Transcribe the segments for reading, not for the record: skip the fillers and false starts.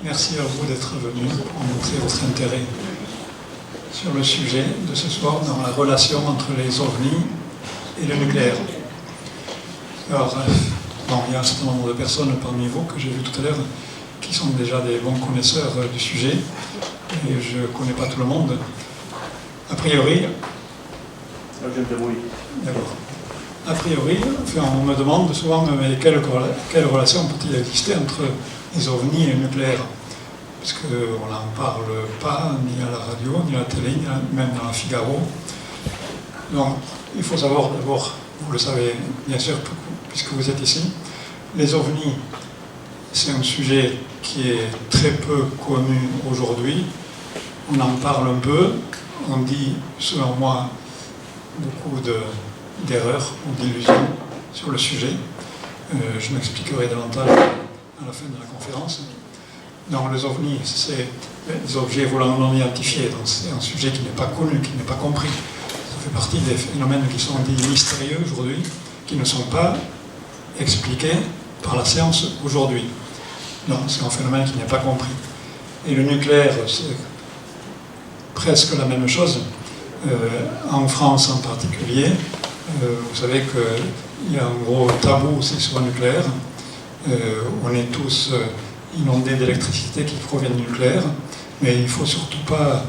Merci à vous d'être venus pour montrer votre intérêt sur le sujet de ce soir dans la relation entre les ovnis et le nucléaire. Alors, il y a un certain nombre de personnes parmi vous que j'ai vu tout à l'heure qui sont déjà des bons connaisseurs du sujet, et je ne connais pas tout le monde. A priori, d'accord. A priori, on me demande souvent mais quelle relation peut-il exister entre les ovnis et le nucléaire, parce qu'on n'en parle pas ni à la radio, ni à la télé, ni même dans la Figaro. Donc, il faut savoir d'abord, vous le savez bien sûr, puisque vous êtes ici, les ovnis, c'est un sujet qui est très peu connu aujourd'hui. On en parle un peu, on dit, selon moi, beaucoup d'erreurs ou d'illusions sur le sujet. Je m'expliquerai davantage à la fin de la conférence. Donc les ovnis, c'est des objets volants non identifiés, donc c'est un sujet qui n'est pas connu, qui n'est pas compris. Ça fait partie des phénomènes qui sont dits mystérieux aujourd'hui, qui ne sont pas expliqués par la science aujourd'hui. Donc c'est un phénomène qui n'est pas compris. Et le nucléaire, c'est presque la même chose. En France en particulier, vous savez qu'il y a un gros tabou aussi sur le nucléaire. On est tous inondés d'électricité qui provient du nucléaire, mais il ne faut surtout pas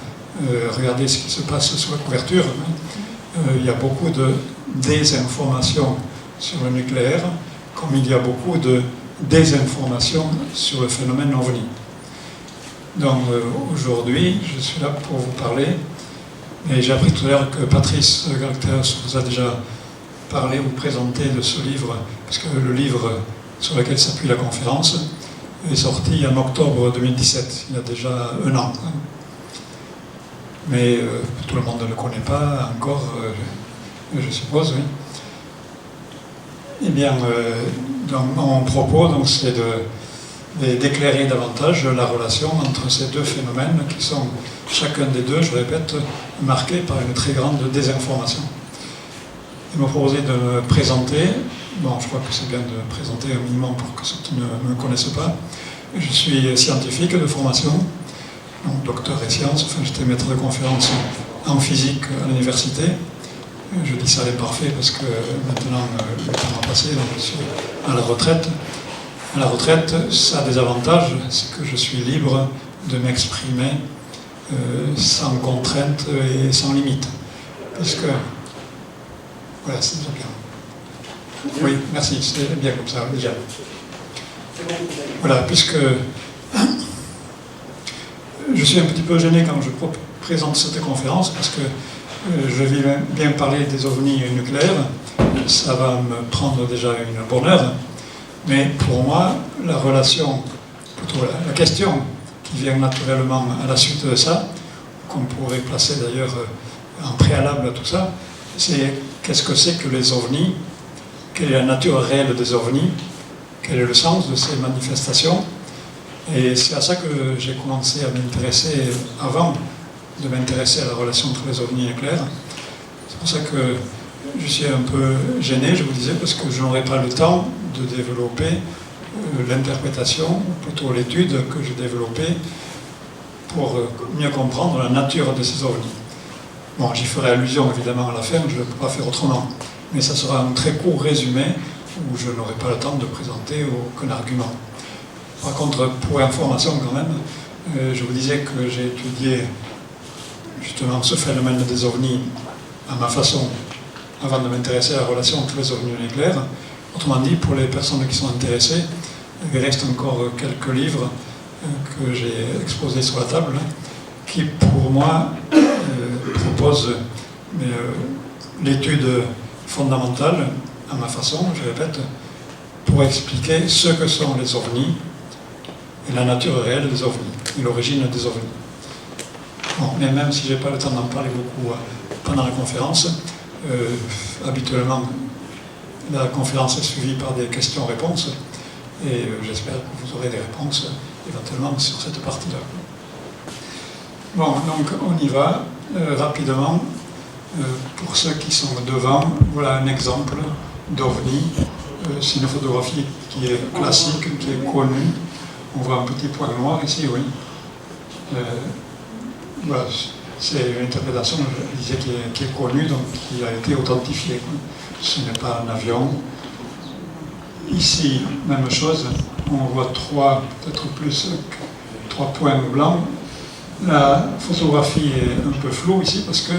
regarder ce qui se passe sous la couverture. Il y a beaucoup de désinformation sur le nucléaire, comme il y a beaucoup de désinformation sur le phénomène OVNI. Donc aujourd'hui, je suis là pour vous parler, et j'ai appris tout à l'heure que Patrice Galacteros vous a déjà parlé ou présenté de ce livre, parce que le livre sur lequel s'appuie la conférence est sorti en octobre 2017, il y a déjà un an. Mais tout le monde ne le connaît pas encore, je suppose, oui. Eh bien, mon propos, c'est d'éclairer davantage la relation entre ces deux phénomènes qui sont, chacun des deux, je répète, marqués par une très grande désinformation. Il m'a proposé de me présenter. Bon, je crois que c'est bien de me présenter un minimum pour que ceux qui ne me connaissent pas. Je suis scientifique de formation, donc docteur et sciences. Enfin, j'étais maître de conférence en physique à l'université. Je dis ça l'imparfait parce que maintenant le temps a passé, donc je suis à la retraite. À la retraite, ça a des avantages, c'est que je suis libre de m'exprimer sans contrainte et sans limite. Puisque, voilà, c'est déjà bien. Oui, merci, c'est bien comme ça, déjà. Voilà, puisque je suis un petit peu gêné quand je présente cette conférence, parce que je vais bien parler des ovnis nucléaires, ça va me prendre déjà une bonne heure, mais pour moi, la relation, plutôt la question qui vient naturellement à la suite de ça, qu'on pourrait placer d'ailleurs en préalable à tout ça, c'est qu'est-ce que c'est que les ovnis, quelle est la nature réelle des ovnis, quel est le sens de ces manifestations. Et c'est à ça que j'ai commencé à m'intéresser avant de m'intéresser à la relation entre les ovnis et le nucléaire. C'est pour ça que je suis un peu gêné, je vous disais, parce que je n'aurai pas le temps de développer l'interprétation, ou plutôt l'étude que j'ai développée pour mieux comprendre la nature de ces ovnis. Bon, j'y ferai allusion évidemment à la fin, je ne peux pas faire autrement. Mais ça sera un très court résumé où je n'aurai pas le temps de présenter aucun argument. Par contre, pour information quand même, je vous disais que j'ai étudié justement ce phénomène des ovnis à ma façon, avant de m'intéresser à la relation entre les ovnis et le nucléaire. Autrement dit, pour les personnes qui sont intéressées, il reste encore quelques livres que j'ai exposés sur la table, qui pour moi proposent l'étude fondamentale, à ma façon, je répète, pour expliquer ce que sont les ovnis et la nature réelle des ovnis, et l'origine des ovnis. Bon, mais même si je n'ai pas le temps d'en parler beaucoup pendant la conférence, habituellement, la conférence est suivie par des questions-réponses, et j'espère que vous aurez des réponses éventuellement sur cette partie-là. Bon, donc on y va rapidement. Pour ceux qui sont devant, voilà un exemple d'OVNI. C'est une photographie qui est classique, qui est connue. On voit un petit point noir ici, oui. Voilà, c'est une interprétation, je disais, qui est connue, donc qui a été authentifiée. Ce n'est pas un avion. Ici, même chose, on voit peut-être plus, 3 points blancs. La photographie est un peu floue ici parce que,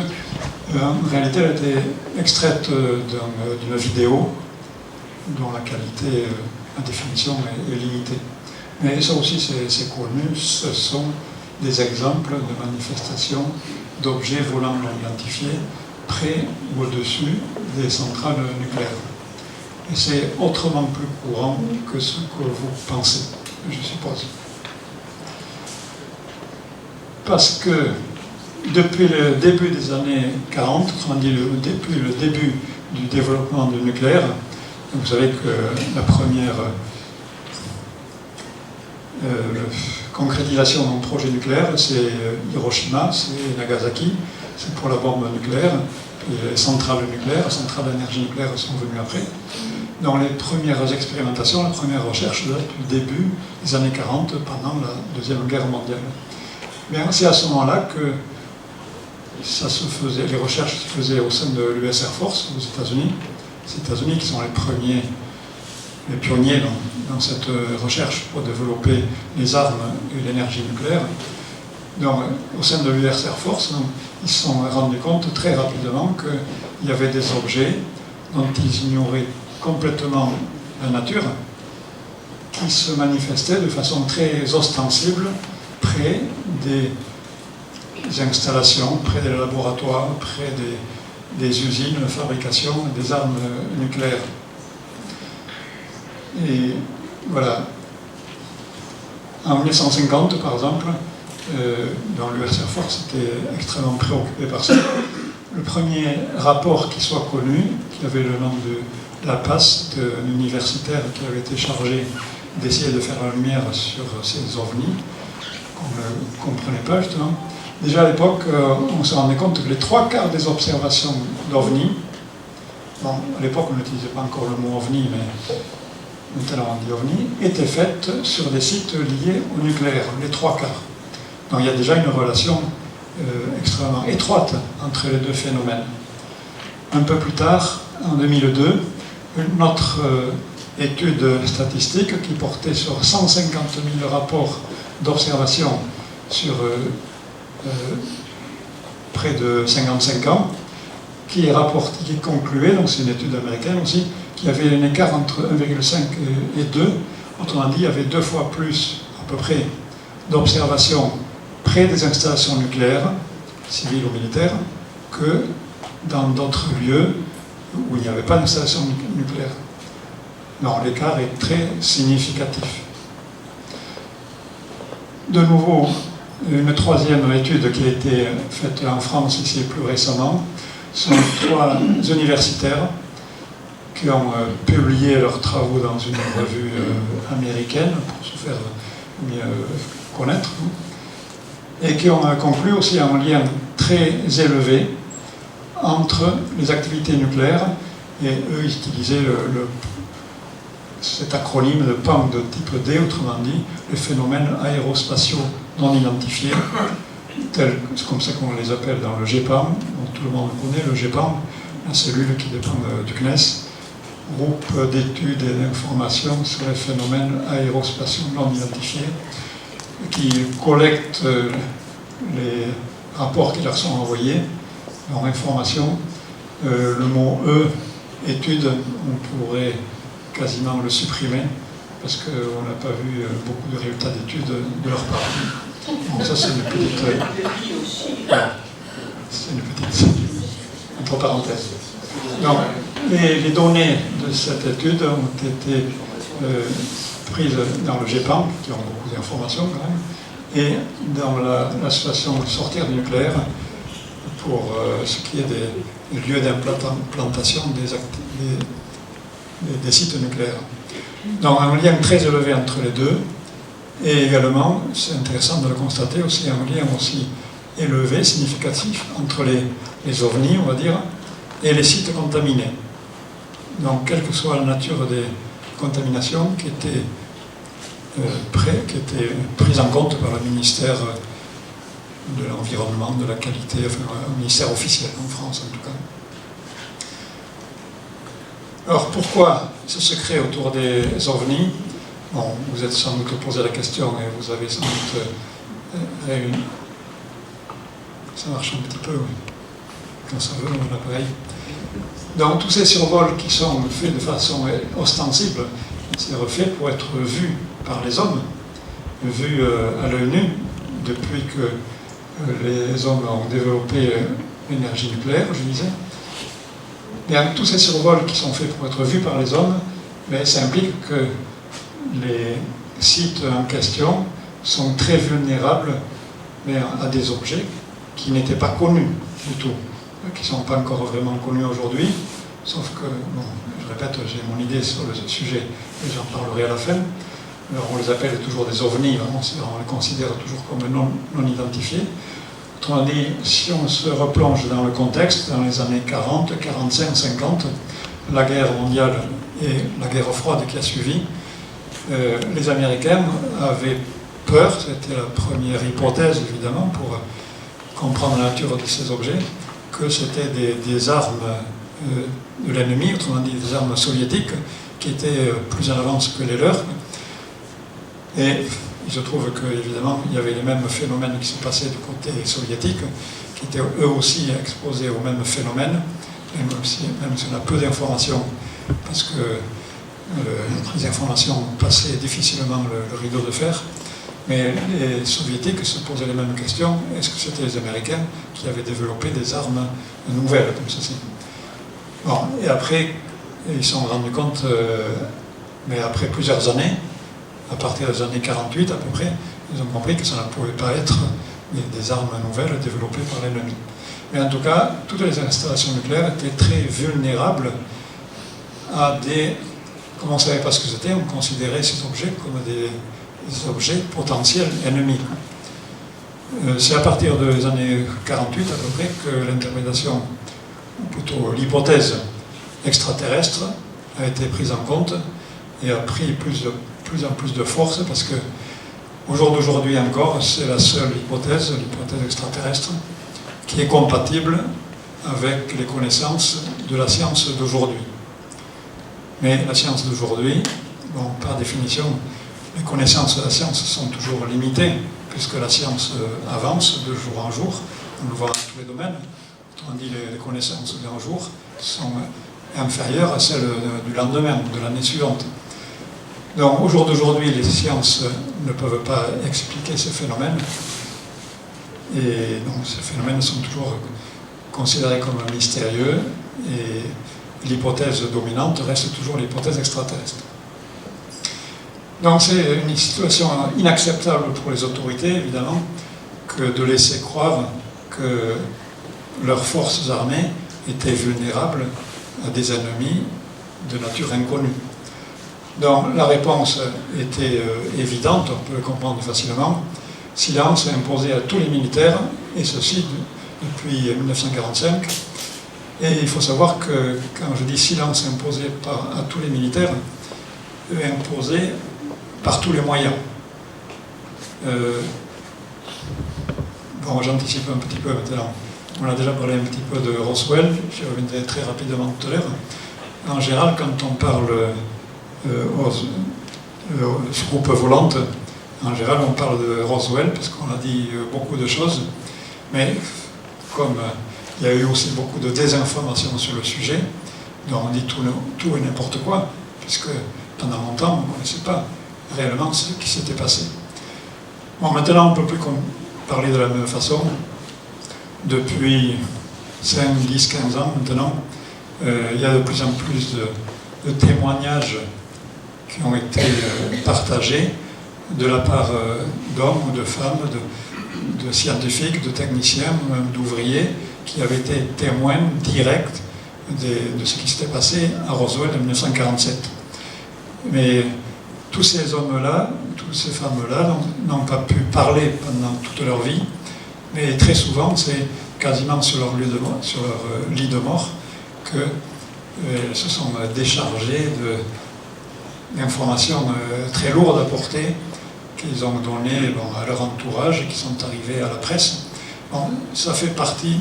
en réalité, elle a été extraite d'une vidéo dont la qualité, la définition est limitée. Mais ça aussi, c'est connu, ce sont des exemples de manifestations d'objets volants non identifiés près ou au-dessus des centrales nucléaires. Et c'est autrement plus courant que ce que vous pensez, je suppose. Parce que depuis le début des années 40, autrement dit depuis le début du développement du nucléaire, vous savez que la première concrétisation d'un projet nucléaire, c'est Hiroshima, c'est Nagasaki, c'est pour la bombe nucléaire, et les centrales nucléaires, les centrales d'énergie nucléaire sont venues après. Dans les premières expérimentations, la première recherche date du début des années 40, pendant la Deuxième Guerre mondiale. Bien, c'est à ce moment-là que ça se faisait, les recherches se faisaient au sein de l'US Air Force aux États-Unis. Les États-Unis qui sont les pionniers dans cette recherche pour développer les armes et l'énergie nucléaire. Donc, au sein de l'US Air Force, donc, ils se sont rendus compte très rapidement qu'il y avait des objets dont ils ignoraient complètement la nature, qui se manifestaient de façon très ostensible près des installations, près des laboratoires, près des usines de fabrication des armes nucléaires. Et voilà. En 1950, par exemple, dans l'US Air Force était extrêmement préoccupé par ça. Le premier rapport qui soit connu, qui avait le nom de Laplace, d'un universitaire qui avait été chargé d'essayer de faire la lumière sur ces ovnis, qu'on ne comprenait pas justement. Déjà à l'époque, on se rendait compte que les 3/4 des observations d'ovnis, bon, à l'époque on n'utilisait pas encore le mot ovni, mais maintenant on dit ovni, étaient faites sur des sites liés au nucléaire, les 3/4. Donc il y a déjà une relation extrêmement étroite entre les deux phénomènes. Un peu plus tard, en 2002, une autre étude statistique qui portait sur 150 000 rapports d'observation sur près de 55 ans, qui concluait, donc c'est une étude américaine aussi, qu'il y avait un écart entre 1,5 et 2, autrement dit, il y avait 2 fois plus, à peu près, d'observations près des installations nucléaires, civiles ou militaires, que dans d'autres lieux où il n'y avait pas d'installation nucléaire. Non, l'écart est très significatif. De nouveau, une troisième étude qui a été faite en France ici plus récemment, sont 3 universitaires qui ont publié leurs travaux dans une revue américaine pour se faire mieux connaître, et qui ont conclu aussi un lien très élevé entre les activités nucléaires, et eux ils utilisaient cet acronyme de PAM de type D, autrement dit, les phénomènes aérospatiaux non identifiés, c'est comme ça qu'on les appelle dans le GEPAM, donc tout le monde connaît le GEPAM, la cellule qui dépend du CNES, groupe d'études et d'informations sur les phénomènes aérospatiaux non identifiés, qui collecte les rapports qui leur sont envoyés, leur information. Le mot E, étude, on pourrait quasiment le supprimer, parce qu'on n'a pas vu beaucoup de résultats d'études de leur part. Donc ça c'est une petite... c'est une petite... entre parenthèses. Donc, les données de cette étude ont été prises dans le GEPAM, qui ont beaucoup d'informations quand même, et dans l'association Sortir du nucléaire, pour ce qui est des lieux d'implantation des sites nucléaires. Donc un lien très élevé entre les deux, et également, c'est intéressant de le constater aussi, un lien aussi élevé, significatif, entre les ovnis, on va dire, et les sites contaminés. Donc, quelle que soit la nature des contaminations qui étaient qui étaient prises en compte par le ministère de l'Environnement, de la Qualité, enfin un ministère officiel en France en tout cas. Alors pourquoi ce secret autour des ovnis? Bon, vous êtes sans doute posé la question et vous avez sans doute réuni. Ça marche un petit peu, oui. Quand ça veut, l'appareil. Donc tous ces survols qui sont faits de façon ostensible, c'est refait pour être vus par les hommes, vus à l'œil nu, depuis que les hommes ont développé l'énergie nucléaire, je disais. Bien, tous ces survols qui sont faits pour être vus par les hommes, mais ça implique que les sites en question sont très vulnérables à des objets qui n'étaient pas connus du tout, qui ne sont pas encore vraiment connus aujourd'hui, sauf que, bon, je répète, j'ai mon idée sur le sujet et j'en parlerai à la fin. Alors, on les appelle toujours des ovnis, on les considère toujours comme non identifiés. Autrement dit, si on se replonge dans le contexte, dans les années 40, 45, 50, la guerre mondiale et la guerre froide qui a suivi, les Américains avaient peur, c'était la première hypothèse évidemment pour comprendre la nature de ces objets, que c'était des armes de l'ennemi, autrement dit des armes soviétiques, qui étaient plus en avance que les leurs. Et il se trouve qu'évidemment, il y avait les mêmes phénomènes qui se passaient du côté soviétique, qui étaient eux aussi exposés aux mêmes phénomènes, même si on a peu d'informations, parce que les informations passaient difficilement le rideau de fer. Mais les soviétiques se posaient les mêmes questions. Est-ce que c'était les Américains qui avaient développé des armes nouvelles comme ceci? Bon, et après, ils se sont rendus compte, mais après plusieurs années, à partir des années 48 à peu près, ils ont compris que ça ne pouvait pas être des armes nouvelles développées par l'ennemi. Mais en tout cas, toutes les installations nucléaires étaient très vulnérables à des... Comme on ne savait pas ce que c'était, on considérait ces objets comme des objets potentiels ennemis. C'est à partir des années 48 à peu près que l'interprétation, ou plutôt l'hypothèse extraterrestre, a été prise en compte et a pris plus en plus de force, parce que au jour d'aujourd'hui encore, c'est la seule hypothèse, l'hypothèse extraterrestre, qui est compatible avec les connaissances de la science d'aujourd'hui. Mais la science d'aujourd'hui, bon, par définition, les connaissances de la science sont toujours limitées, puisque la science avance de jour en jour, on le voit dans tous les domaines. Autrement dit, les connaissances d'un jour sont inférieures à celles du lendemain, de l'année suivante. Donc, au jour d'aujourd'hui, les sciences ne peuvent pas expliquer ces phénomènes, et donc ces phénomènes sont toujours considérés comme mystérieux, et l'hypothèse dominante reste toujours l'hypothèse extraterrestre. Donc c'est une situation inacceptable pour les autorités, évidemment, que de laisser croire que leurs forces armées étaient vulnérables à des ennemis de nature inconnue. Donc la réponse était évidente, on peut le comprendre facilement. Silence imposé à tous les militaires, et ceci depuis 1945. Et il faut savoir que quand je dis silence imposé à tous les militaires, imposé par tous les moyens. Bon, j'anticipe un petit peu maintenant. On a déjà parlé un petit peu de Roswell, j'y reviendrai très rapidement tout à l'heure. En général, quand on parle aux soucoupes volantes, en général, on parle de Roswell, parce qu'on a dit beaucoup de choses, mais comme il y a eu aussi beaucoup de désinformation sur le sujet, donc on dit tout et n'importe quoi, puisque pendant longtemps, on ne connaissait pas réellement ce qui s'était passé. Bon, maintenant, on ne peut plus parler de la même façon. Depuis 5, 10, 15 ans maintenant, il y a de plus en plus de témoignages qui ont été partagés de la part d'hommes ou de femmes, de scientifiques, de techniciens, même d'ouvriers, qui avaient été témoins directs de ce qui s'était passé à Roswell en 1947. Mais tous ces hommes-là, toutes ces femmes-là n'ont pas pu parler pendant toute leur vie, mais très souvent, c'est quasiment sur leur lit de mort qu'elles se sont déchargées d'informations très lourdes à porter qu'ils ont données à leur entourage et qui sont arrivées à la presse. Bon, ça fait partie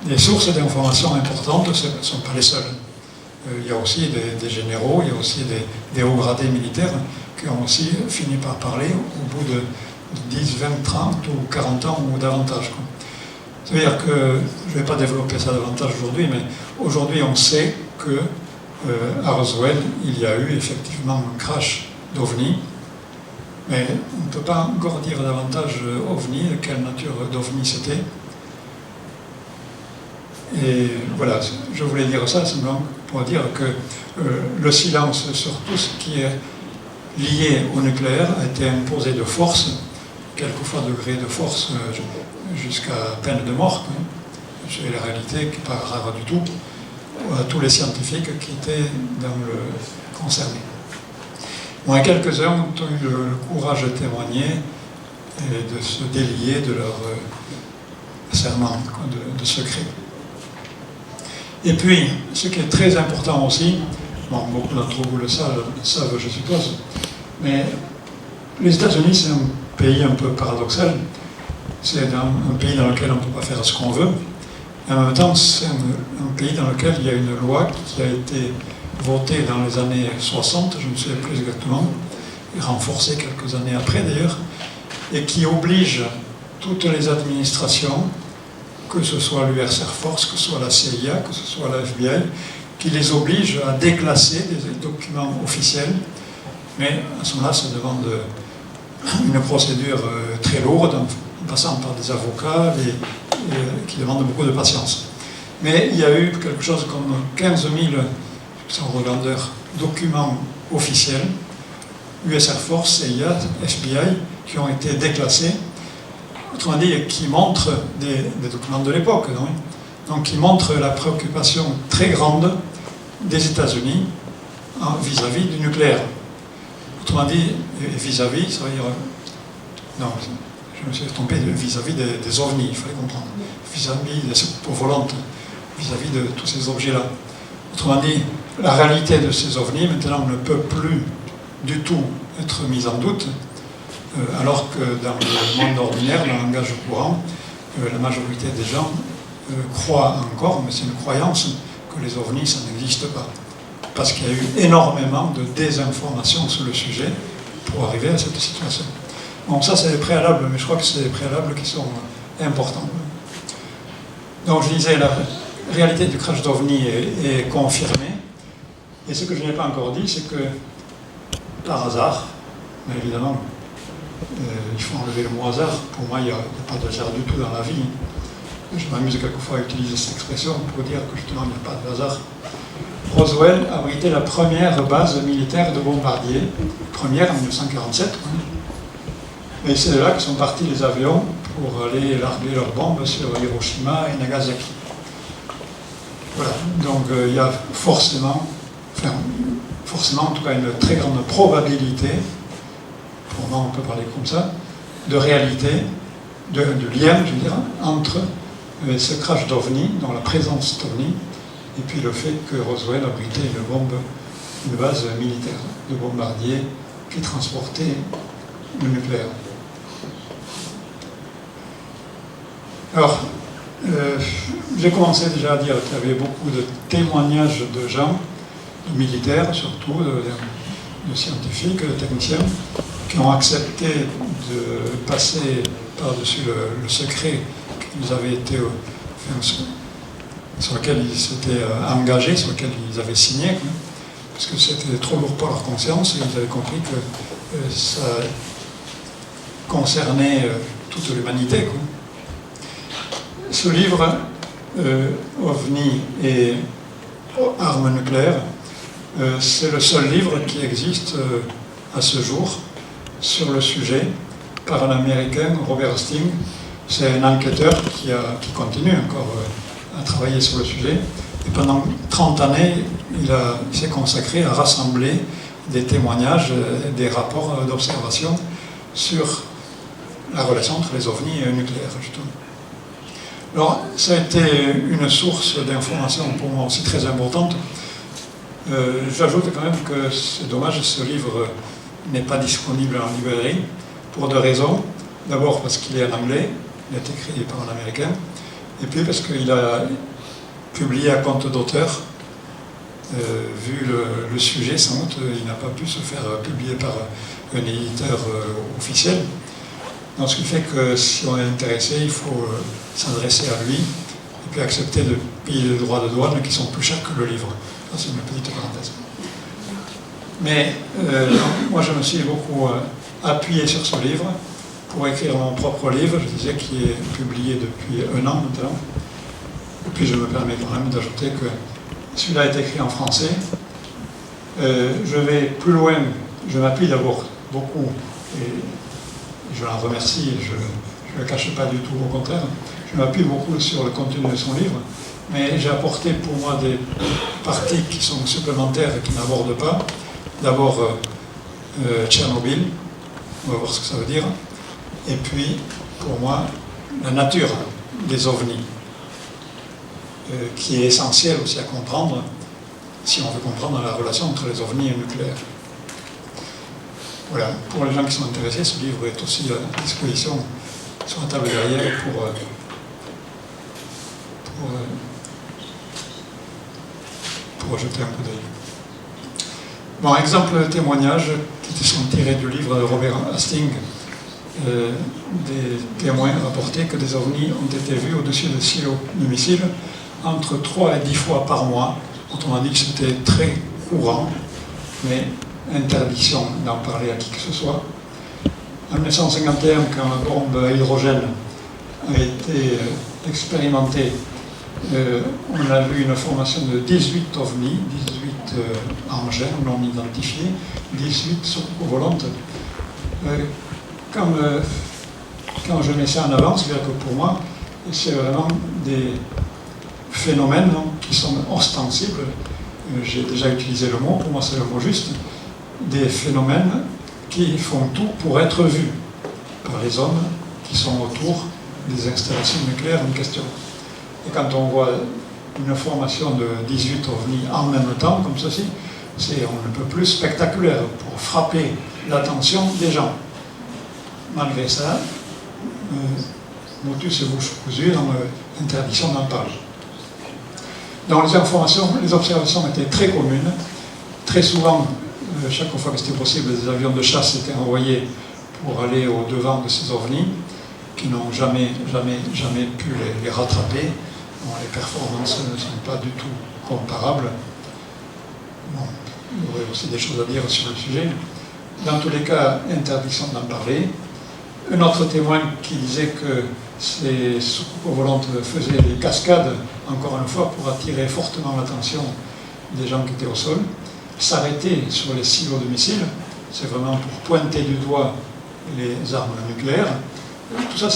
des sources d'informations importantes, ce ne sont pas les seules. Il y a aussi des généraux, il y a aussi des hauts gradés militaires qui ont aussi fini par parler au bout de 10, 20, 30 ou 40 ans ou davantage. C'est-à-dire que, je ne vais pas développer ça davantage aujourd'hui, mais aujourd'hui on sait que à Roswell, il y a eu effectivement un crash d'OVNI, mais on ne peut pas encore dire davantage OVNI, de quelle nature d'OVNI c'était. Et voilà, je voulais dire ça simplement pour dire que le silence sur tout ce qui est lié au nucléaire a été imposé de force, quelquefois degré de force jusqu'à peine de mort. C'est la réalité qui n'est pas rare du tout, à tous les scientifiques qui étaient concernés. Bon, quelques-uns ont eu le courage de témoigner et de se délier de leur serment de secret. Et puis, ce qui est très important aussi, bon, beaucoup d'entre vous le savent, je suppose, mais les États-Unis, c'est un pays un peu paradoxal. C'est un pays dans lequel on ne peut pas faire ce qu'on veut. Et en même temps, c'est un pays dans lequel il y a une loi qui a été votée dans les années 60, je ne sais plus exactement, et renforcée quelques années après d'ailleurs, et qui oblige toutes les administrations, que ce soit l'US Air Force, que ce soit la CIA, que ce soit la FBI, qui les oblige à déclasser des documents officiels. Mais à ce moment-là, ça demande une procédure très lourde, en passant par des avocats qui demandent beaucoup de patience. Mais il y a eu quelque chose comme 15 000 documents officiels, US Air Force, CIA, FBI, qui ont été déclassés, autrement dit, qui montrent des documents de l'époque, donc qui montrent la préoccupation très grande des États-Unis vis-à-vis du nucléaire. Autrement dit, vis-à-vis, ça veut dire... Non, je me suis trompé, vis-à-vis des ovnis, il fallait comprendre. Vis-à-vis des soucoupes volantes, vis-à-vis de tous ces objets-là. Autrement dit, la réalité de ces ovnis, maintenant, ne peut plus du tout être mise en doute, alors que dans le monde ordinaire, dans le langage courant, la majorité des gens croient encore, mais c'est une croyance, que les ovnis, ça n'existe pas. Parce qu'il y a eu énormément de désinformation sur le sujet pour arriver à cette situation. Bon, ça c'est des préalables, mais je crois que c'est des préalables qui sont importants. Donc je disais, la réalité du crash d'OVNI est confirmée, et ce que je n'ai pas encore dit, c'est que par hasard, mais évidemment, il faut enlever le mot hasard, pour moi il n'y a pas de hasard du tout dans la vie. Je m'amuse quelquefois à utiliser cette expression pour dire que justement il n'y a pas de hasard. Roswell abritait la première base militaire de bombardiers, première en 1947. Et c'est de là que sont partis les avions pour aller larguer leurs bombes sur Hiroshima et Nagasaki. Voilà, donc il y a forcément en tout cas une très grande probabilité, pour moi on peut parler comme ça, de réalité, de lien, je veux dire, entre ce crash d'OVNI, dans la présence d'OVNI, et puis le fait que Roswell abritait une base militaire de bombardiers qui transportait le nucléaire. Alors, j'ai commencé déjà à dire qu'il y avait beaucoup de témoignages de gens, de militaires surtout, de scientifiques, de techniciens, qui ont accepté de passer par-dessus le secret qui nous avait été, sur lequel ils s'étaient engagés, sur lequel ils avaient signé, parce que c'était trop lourd pour leur conscience, et ils avaient compris que ça concernait toute l'humanité. Ce livre, OVNI et armes nucléaires, c'est le seul livre qui existe à ce jour sur le sujet par un Américain, Robert Hastings. C'est un enquêteur qui continue encore à travailler sur le sujet. Et pendant 30 années, il s'est consacré à rassembler des témoignages, des rapports d'observation sur la relation entre les ovnis et le nucléaire, justement. Alors, ça a été une source d'information pour moi aussi très importante. J'ajoute quand même que c'est dommage, ce livre n'est pas disponible en librairie pour deux raisons. D'abord parce qu'il est en anglais, il est écrit par un Américain, et puis parce qu'il a publié à compte d'auteur. Vu le sujet, sans doute, il n'a pas pu se faire publier par un éditeur officiel. Donc, ce qui fait que si on est intéressé, il faut s'adresser à lui et puis accepter de payer les droits de douane qui sont plus chers que le livre. Ça, c'est une petite parenthèse. Mais moi, je me suis beaucoup appuyé sur ce livre pour écrire mon propre livre, je disais, qui est publié depuis 1 an maintenant. Et puis, je me permets quand même d'ajouter que celui-là est écrit en français. Je vais plus loin, je m'appuie d'abord beaucoup, et je l'en remercie, je ne le cache pas du tout, au contraire, je m'appuie beaucoup sur le contenu de son livre, mais j'ai apporté pour moi des parties qui sont supplémentaires et qui n'abordent pas. D'abord, Tchernobyl, on va voir ce que ça veut dire, et puis, pour moi, la nature des ovnis, qui est essentielle aussi à comprendre, si on veut comprendre la relation entre les ovnis et le nucléaire. Voilà, pour les gens qui sont intéressés, ce livre est aussi à disposition sur la table derrière pour jeter un coup d'œil. Bon, exemple de témoignages qui sont tirés du livre de Robert Hastings. Des témoins rapportaient que des ovnis ont été vus au-dessus de silos de missiles entre 3 et 10 fois par mois. Autrement dit que c'était très courant, mais interdiction d'en parler à qui que ce soit. En 1951, quand la bombe à hydrogène a été expérimentée, on a vu une formation de 18 ovnis, 18 engins non identifiés, 18 soucoupes volantes. Quand je mets ça en avant, c'est-à-dire que pour moi, c'est vraiment des phénomènes qui sont ostensibles. J'ai déjà utilisé le mot, pour moi c'est le mot juste, des phénomènes qui font tout pour être vus par les hommes qui sont autour des installations nucléaires en question. Et quand on voit une formation de 18 ovnis en même temps, comme ceci, c'est on ne peut plus spectaculaire pour frapper l'attention des gens. Malgré ça, motus et bouche cousue dans l'interdiction d'en parler. Donc les observations étaient très communes. Très souvent, chaque fois que c'était possible, des avions de chasse étaient envoyés pour aller au-devant de ces ovnis, qui n'ont jamais pu les rattraper. Bon, les performances ne sont pas du tout comparables. Bon, il y aurait aussi des choses à dire sur le sujet. Dans tous les cas, interdiction d'en parler. Un autre témoin qui disait que ces soucoupes volantes faisaient des cascades, encore une fois, pour attirer fortement l'attention des gens qui étaient au sol, s'arrêter sur les silos de missiles, c'est vraiment pour pointer du doigt les armes nucléaires. Tout ça,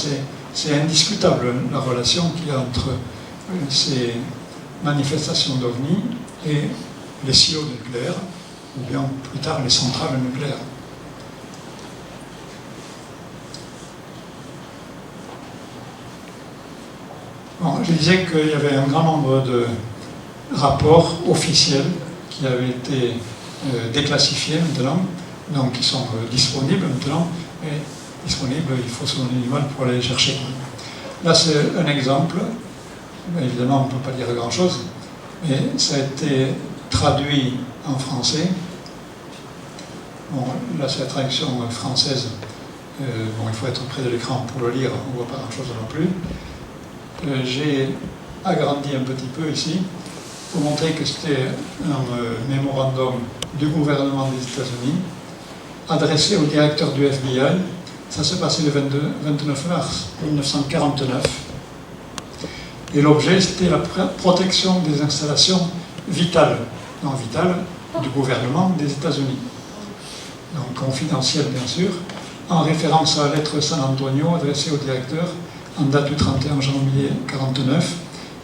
c'est indiscutable, la relation qu'il y a entre ces manifestations d'OVNI et les silos nucléaires, ou bien plus tard les centrales nucléaires. Bon, je disais qu'il y avait un grand nombre de rapports officiels qui avaient été déclassifiés maintenant, donc qui sont disponibles maintenant, et disponibles, il faut son animal pour aller les chercher. Là, c'est un exemple. Évidemment, on ne peut pas dire grand-chose, mais ça a été traduit en français. Bon, là, c'est la traduction française. Bon, il faut être près de l'écran pour le lire, on ne voit pas grand-chose non plus. J'ai agrandi un petit peu ici pour montrer que c'était un mémorandum du gouvernement des États-Unis adressé au directeur du FBI. Ça s'est passé le 29 mars 1949. Et l'objet, c'était la protection des installations vitales, non vitales, du gouvernement des États-Unis. Donc confidentielles, bien sûr, en référence à la lettre San Antonio adressée au directeur en date du 31 janvier 1949,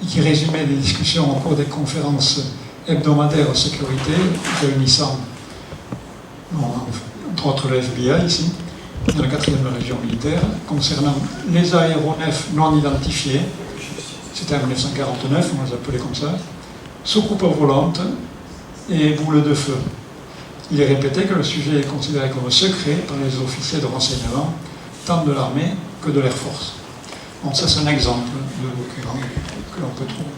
et qui résumait les discussions au cours des conférences hebdomadaires sécurité réunissant, bon, entre autres le FBI ici, dans la 4e région militaire, concernant les aéronefs non identifiés, c'était en 1949, on les appelait comme ça, soucoupes volantes et boules de feu. Il est répété que le sujet est considéré comme secret par les officiers de renseignement, tant de l'armée que de l'Air Force. Bon, ça c'est un exemple de document que l'on peut trouver.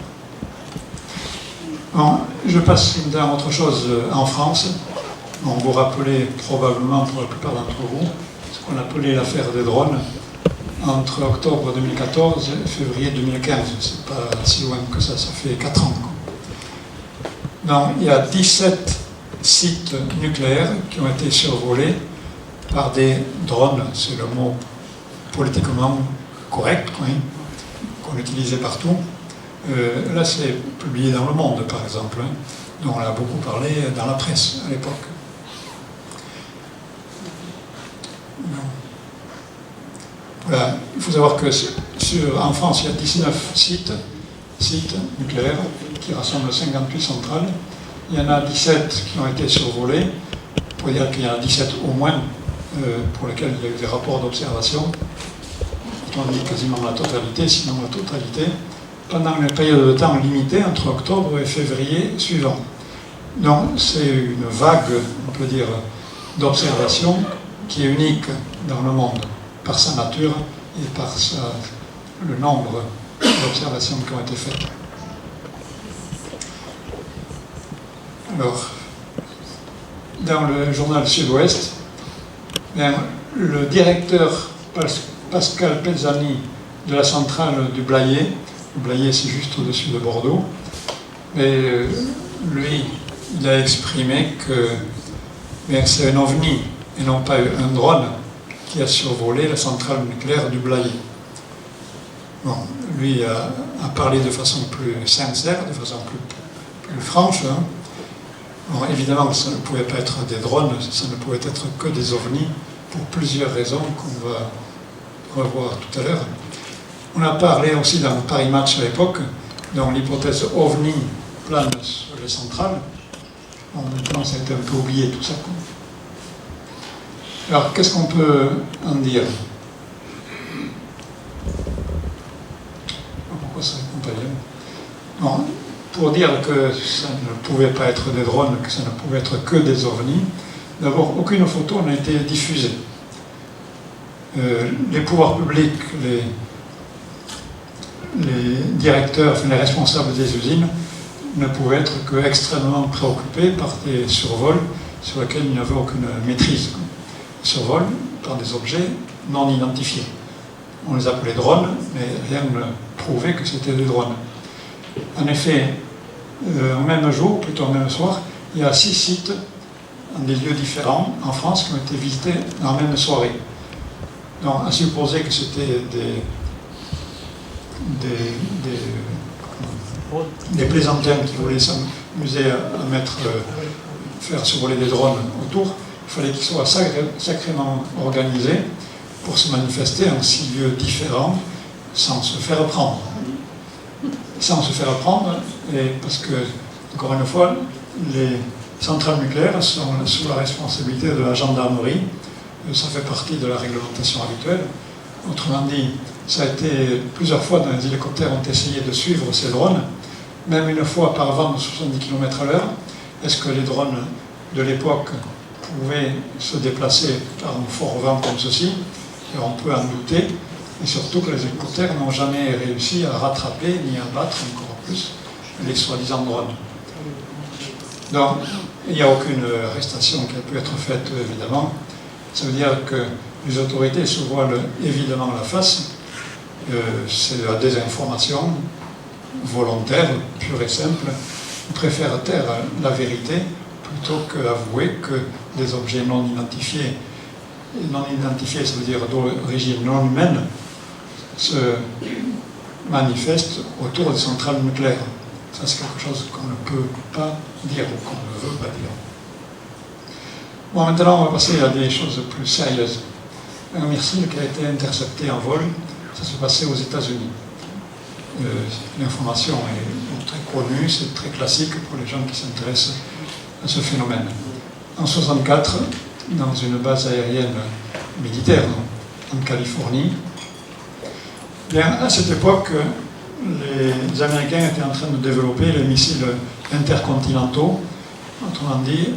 Bon, je passe dans autre chose en France. Bon, vous rappelez probablement pour la plupart d'entre vous ce qu'on appelait l'affaire des drones entre octobre 2014 et février 2015. C'est pas si loin que ça fait 4 ans. Donc, il y a 17 sites nucléaires qui ont été survolés par des drones, c'est le mot politiquement correct, qu'on utilisait partout. Là, c'est publié dans Le Monde, par exemple, dont on a beaucoup parlé dans la presse à l'époque. Voilà. Il faut savoir que en France, il y a 19 sites nucléaires qui rassemblent 58 centrales. Il y en a 17 qui ont été survolés. On pourrait dire qu'il y en a 17 au moins pour lesquels il y a eu des rapports d'observation. On dit quasiment la totalité, sinon la totalité, pendant une période de temps limitée entre octobre et février suivant. Donc c'est une vague, on peut dire, d'observation qui est unique dans le monde, par sa nature et par le nombre d'observations qui ont été faites. Alors, dans le journal Sud-Ouest, le directeur Pascal Pezzani de la centrale du Blayais, le Blayais c'est juste au-dessus de Bordeaux, mais lui, il a exprimé que c'est un ovni et non pas un drone qui a survolé la centrale nucléaire du Blayais. Bon, lui a parlé de façon plus sincère, de façon plus franche. Bon, évidemment, ça ne pouvait pas être des drones, ça ne pouvait être que des ovnis, pour plusieurs raisons qu'on va revoir tout à l'heure. On a parlé aussi dans Paris Match à l'époque, dont l'hypothèse ovni plane sur les centrales. Bon, maintenant, ça a été un peu oublié tout ça. Alors, qu'est-ce qu'on peut en dire? Pourquoi ça répond pas bien? Bon, pour dire que ça ne pouvait pas être des drones, que ça ne pouvait être que des ovnis, d'abord, aucune photo n'a été diffusée. Les pouvoirs publics, les directeurs, enfin les responsables des usines, ne pouvaient être que extrêmement préoccupés par des survols sur lesquels il n'y avait aucune maîtrise. Survols par des objets non identifiés. On les appelait drones, mais rien ne prouvait que c'était des drones. En effet, au même jour, plutôt au même soir, il y a 6 sites dans des lieux différents en France qui ont été visités dans la même soirée. Donc, à supposer que c'était des plaisantins qui voulaient s'amuser à faire survoler des drones autour, il fallait qu'ils soient sacrément organisés pour se manifester en 6 lieux différents sans se faire prendre. Sans se faire prendre, et parce que, encore une fois, les centrales nucléaires sont sous la responsabilité de la gendarmerie. Ça fait partie de la réglementation habituelle. Autrement dit, ça a été plusieurs fois dans les hélicoptères ont essayé de suivre ces drones, même une fois par vent de 70 km/h. Est-ce que les drones de l'époque pouvaient se déplacer par un fort vent comme ceci? Et on peut en douter. Et surtout que les hélicoptères n'ont jamais réussi à rattraper ni à battre encore plus les soi-disant drones. Donc, il n'y a aucune arrestation qui a pu être faite, évidemment. Ça veut dire que les autorités se voilent évidemment la face. C'est de la désinformation volontaire, pure et simple. Ils préfèrent taire la vérité plutôt qu'avouer que des objets non identifiés, ça veut dire d'origine non humaine, se manifestent autour des centrales nucléaires. Ça, c'est quelque chose qu'on ne peut pas dire ou qu'on ne veut pas dire. Bon, maintenant, on va passer à des choses plus sérieuses. Un missile qui a été intercepté en vol, ça se passait aux États-Unis. L'information est très connue, c'est très classique pour les gens qui s'intéressent à ce phénomène. En 1964, dans une base aérienne militaire en Californie, bien, à cette époque, les Américains étaient en train de développer les missiles intercontinentaux Autrement dit,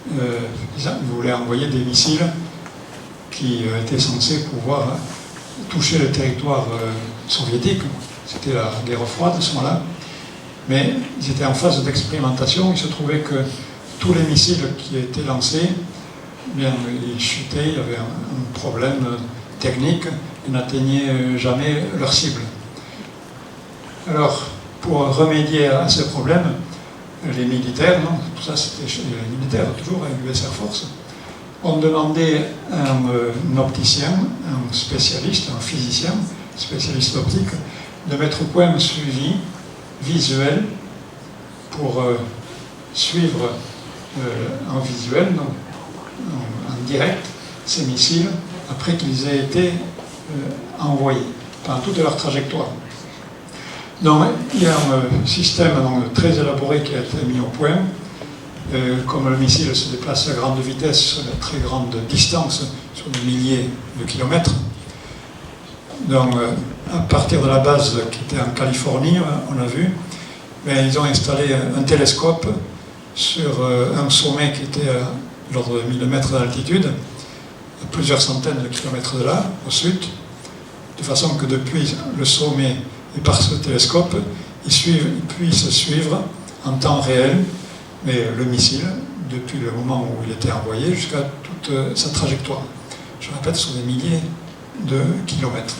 ils voulaient envoyer des missiles qui étaient censés pouvoir toucher le territoire soviétique. C'était la guerre froide à ce moment-là. Mais ils étaient en phase d'expérimentation. Il se trouvait que tous les missiles qui étaient lancés, bien, ils chutaient, il y avait un problème technique, ils n'atteignaient jamais leur cible. Alors, pour remédier à ce problème, les militaires, non, tout ça c'était chez les militaires, toujours à l'US Air Force, ont demandé à un opticien, un spécialiste, un physicien, spécialiste optique, de mettre au point un suivi visuel pour suivre en visuel, donc, en direct, ces missiles après qu'ils aient été envoyés pendant toute leur trajectoire. Donc, il y a un système donc, très élaboré qui a été mis au point. Comme le missile se déplace à grande vitesse sur de très grandes distances, sur des milliers de kilomètres. Donc, à partir de la base qui était en Californie, on a vu, mais ils ont installé un télescope sur un sommet qui était à l'ordre de 1000 mètres d'altitude, à plusieurs centaines de kilomètres de là, au sud, de façon que depuis le sommet et par ce télescope, ils puissent suivre en temps réel mais le missile, depuis le moment où il était envoyé jusqu'à toute sa trajectoire. Je répète, sur des milliers de kilomètres.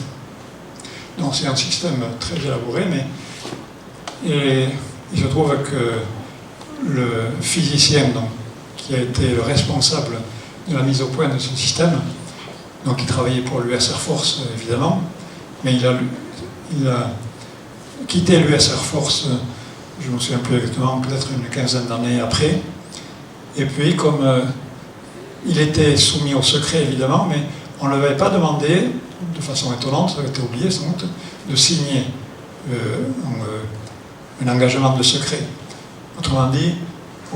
Donc c'est un système très élaboré, mais il se trouve que le physicien donc, qui a été le responsable de la mise au point de ce système, donc il travaillait pour l'US Air Force évidemment, mais il a quitté l'US Air Force, je ne me souviens plus exactement, peut-être une quinzaine d'années après. Et puis, comme il était soumis au secret, évidemment, mais on ne lui avait pas demandé, de façon étonnante, ça avait été oublié sans doute, de signer un engagement de secret. Autrement dit,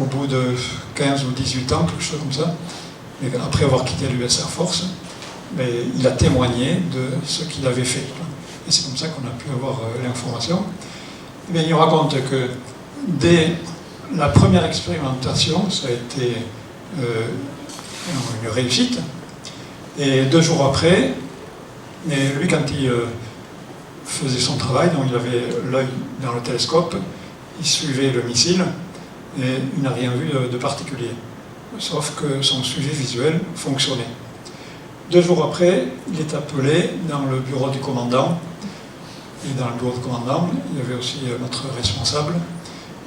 au bout de 15 ou 18 ans, quelque chose comme ça, et après avoir quitté l'US Air Force, mais il a témoigné de ce qu'il avait fait. Et c'est comme ça qu'on a pu avoir l'information. Mais il raconte que dès la première expérimentation, ça a été une réussite. Et 2 jours après, mais lui, quand il faisait son travail, donc il avait l'œil dans le télescope, il suivait le missile et il n'a rien vu de particulier. Sauf que son suivi visuel fonctionnait. 2 jours après, il est appelé dans le bureau du commandant. Et dans le bureau de commandant, il y avait aussi notre responsable,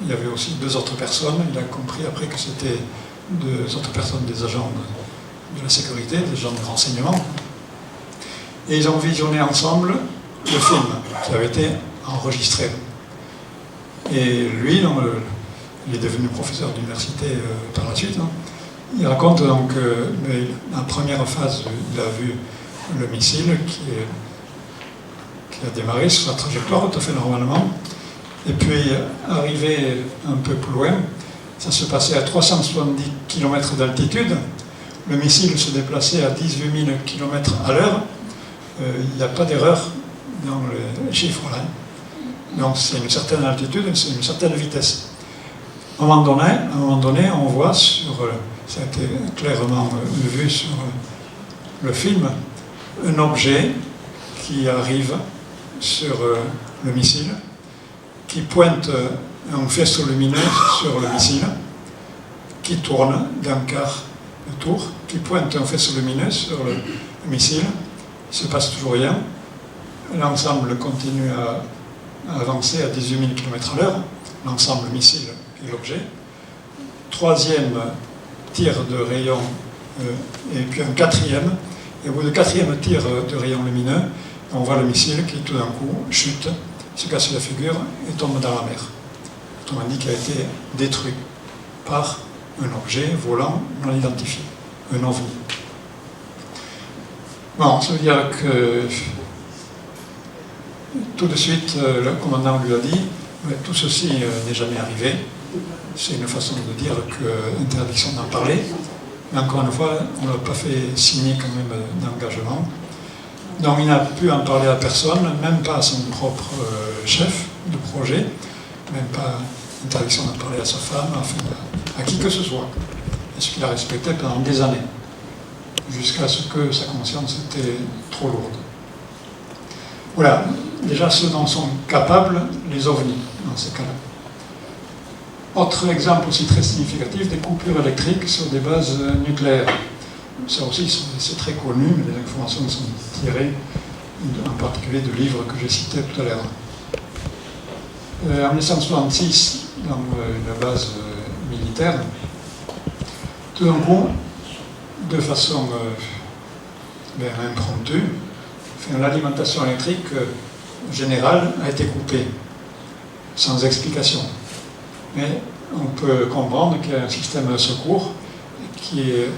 il y avait aussi 2 autres personnes. Il a compris après que c'était 2 autres personnes, des agents de la sécurité, des agents de renseignement. Et ils ont visionné ensemble le film qui avait été enregistré. Et lui, donc, il est devenu professeur d'université par la suite. Hein. Il raconte donc en première phase, il a vu le missile qui a démarré sur sa trajectoire tout à fait normalement. Et puis, arrivé un peu plus loin, ça se passait à 370 km d'altitude. Le missile se déplaçait à 18 000 km à l'heure. Il n'y a pas d'erreur dans les chiffres là. Donc, c'est une certaine altitude, c'est une certaine vitesse. À un moment donné, on voit ça a été clairement vu sur le film, un objet qui arrive sur le missile, qui pointe un faisceau lumineux sur le missile, qui tourne d'un quart de tour, qui pointe un faisceau lumineux sur le missile, il ne se passe toujours rien, l'ensemble continue à avancer à 18 000 km à l'heure, l'ensemble missile et l'objet. 3e tir de rayon, et puis un 4e, et au bout du 4e tir de rayon lumineux, on voit le missile qui tout d'un coup chute, se casse la figure et tombe dans la mer. Autrement dit qu'il a été détruit par un objet volant non identifié, un ovni. Bon, ça veut dire que tout de suite, le commandant lui a dit tout ceci n'est jamais arrivé. C'est une façon de dire qu'interdiction d'en parler. Mais encore une fois, on n'a pas fait signer quand même d'engagement. Donc il n'a pu en parler à personne, même pas à son propre chef de projet, même pas interdiction d'en parler à sa femme. Enfin, à qui que ce soit. Et ce qu'il a respecté pendant des années, jusqu'à ce que sa conscience était trop lourde. Voilà, déjà ce dont sont capables les ovnis dans ces cas-là. Autre exemple aussi très significatif, des coupures électriques sur des bases nucléaires. Ça aussi, c'est très connu, mais les informations sont tirées en particulier de livres que j'ai cités tout à l'heure. En 1966, dans une base militaire, tout d'un coup, de façon impromptue, l'alimentation électrique générale a été coupée, sans explication. Mais on peut comprendre qu'il y a un système de secours qui est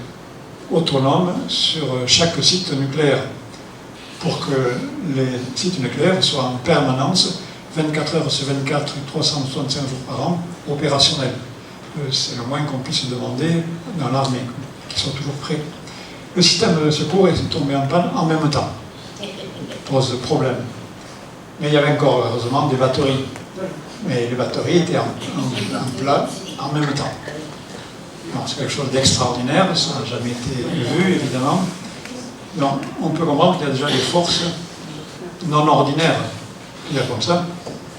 autonome sur chaque site nucléaire, pour que les sites nucléaires soient en permanence, 24 heures sur 24, 365 jours par an, opérationnels. C'est le moins qu'on puisse demander dans l'armée, qu'ils soient toujours prêts. Le système de secours est tombé en panne en même temps. Pose problème. Mais il y avait encore, heureusement, des batteries. Mais les batteries étaient en plat en même temps. C'est quelque chose d'extraordinaire, ça n'a jamais été vu, évidemment. Donc, on peut comprendre qu'il y a déjà des forces non ordinaires, comme ça,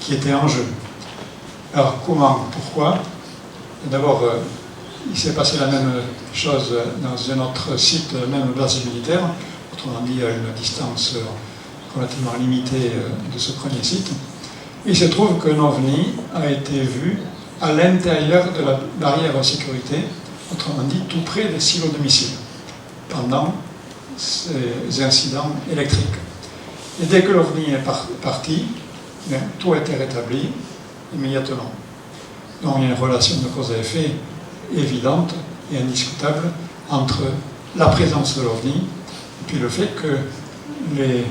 qui étaient en jeu. Alors, comment, pourquoi? D'abord, il s'est passé la même chose dans un autre site, même base militaire, autrement dit, à une distance relativement limitée de ce premier site. Il se trouve qu'un ovni a été vu à l'intérieur de la barrière de sécurité, autrement dit, tout près des silos de missiles, pendant ces incidents électriques. Et dès que l'OVNI est parti, tout a été rétabli immédiatement. Donc il y a une relation de cause à effet évidente et indiscutable entre la présence de l'OVNI et puis le fait que les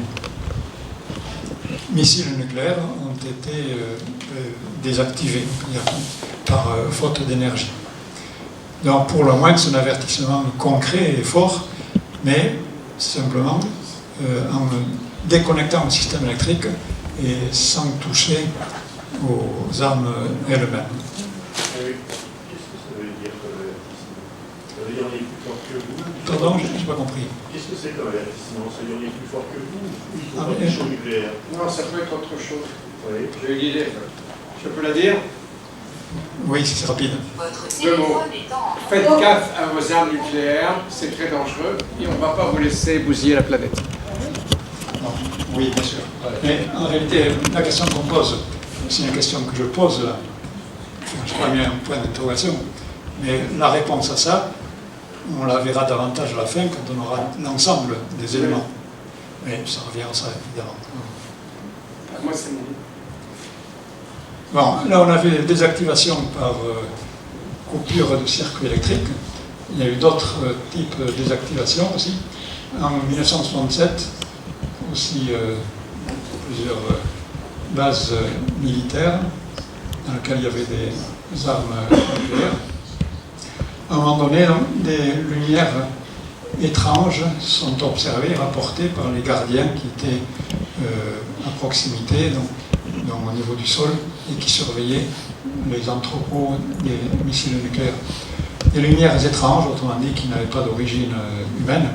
missiles nucléaires ont été désactivés par faute d'énergie. Donc pour le moins c'est un avertissement concret et fort, mais simplement en déconnectant le système électrique et sans toucher aux armes elles-mêmes. Qu'est-ce que ça veut dire comme avertissement? Ça veut dire on est plus fort que vous? Pardon, je n'ai pas compris. Qu'est-ce que c'est comme avertissement? Ça veut dire on est plus fort que vous? Ou il faut Ah, pas des choses nucléaires? Non, ça peut être autre chose. Oui. J'ai une idée. Je peux la dire? Oui, c'est rapide. Deux mots. Faites gaffe à vos armes nucléaires, c'est très dangereux et on ne va pas vous laisser bousiller la planète. Non. Oui, bien sûr. Mais en réalité, la question qu'on pose, c'est une question que je pose là. Je crois bien un point d'interrogation. Mais la réponse à ça, on la verra davantage à la fin quand on aura l'ensemble des éléments. Mais ça revient à ça, évidemment. Moi, c'est mon. Bon, là on avait des désactivations par coupure de circuit électrique. Il y a eu d'autres types de désactivations aussi. En 1967, aussi plusieurs bases militaires dans lesquelles il y avait des armes nucléaires. À un moment donné, des lumières étranges sont observées, rapportées par les gardiens qui étaient à proximité, donc au niveau du sol, et qui surveillaient les entrepôts des missiles nucléaires. Des lumières étranges, autrement dit, qui n'avaient pas d'origine humaine.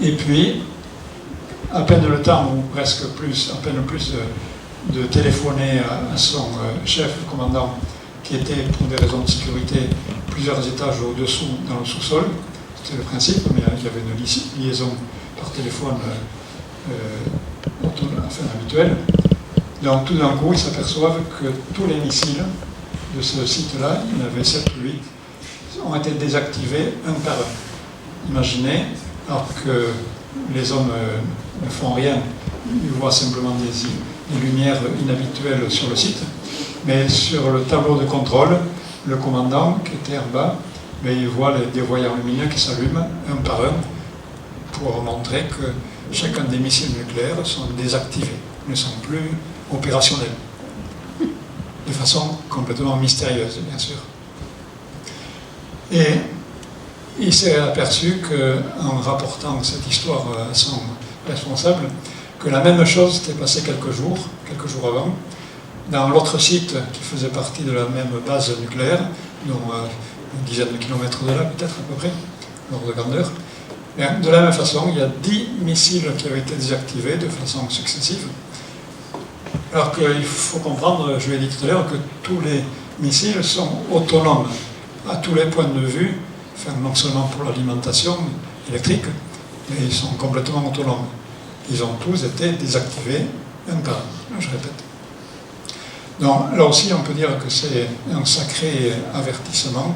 Et puis, à peine le temps, ou presque plus, à peine plus, de téléphoner à son chef, le commandant, qui était, pour des raisons de sécurité, plusieurs étages au-dessous, dans le sous-sol. C'était le principe, mais il y avait une liaison par téléphone habituelle. Donc tout d'un coup, ils s'aperçoivent que tous les missiles de ce site-là, il y en avait 7 ou 8, ont été désactivés un par un. Imaginez, alors que les hommes ne font rien, ils voient simplement des lumières inhabituelles sur le site, mais sur le tableau de contrôle, le commandant qui était en bas, mais il voit des voyants lumineux qui s'allument un par un pour montrer que chacun des missiles nucléaires sont désactivés, ne sont plus opérationnels, de façon complètement mystérieuse, bien sûr. Et il s'est aperçu qu'en rapportant cette histoire à son responsable, que la même chose s'était passée quelques jours avant, dans l'autre site qui faisait partie de la même base nucléaire, dont une dizaine de kilomètres de là, peut-être à peu près, l'ordre de grandeur. Bien, de la même façon, il y a 10 missiles qui avaient été désactivés de façon successive. Alors qu'il faut comprendre, je l'ai dit tout à l'heure, que tous les missiles sont autonomes à tous les points de vue, enfin, non seulement pour l'alimentation électrique, mais ils sont complètement autonomes. Ils ont tous été désactivés un par un, je répète. Donc là aussi, on peut dire que c'est un sacré avertissement.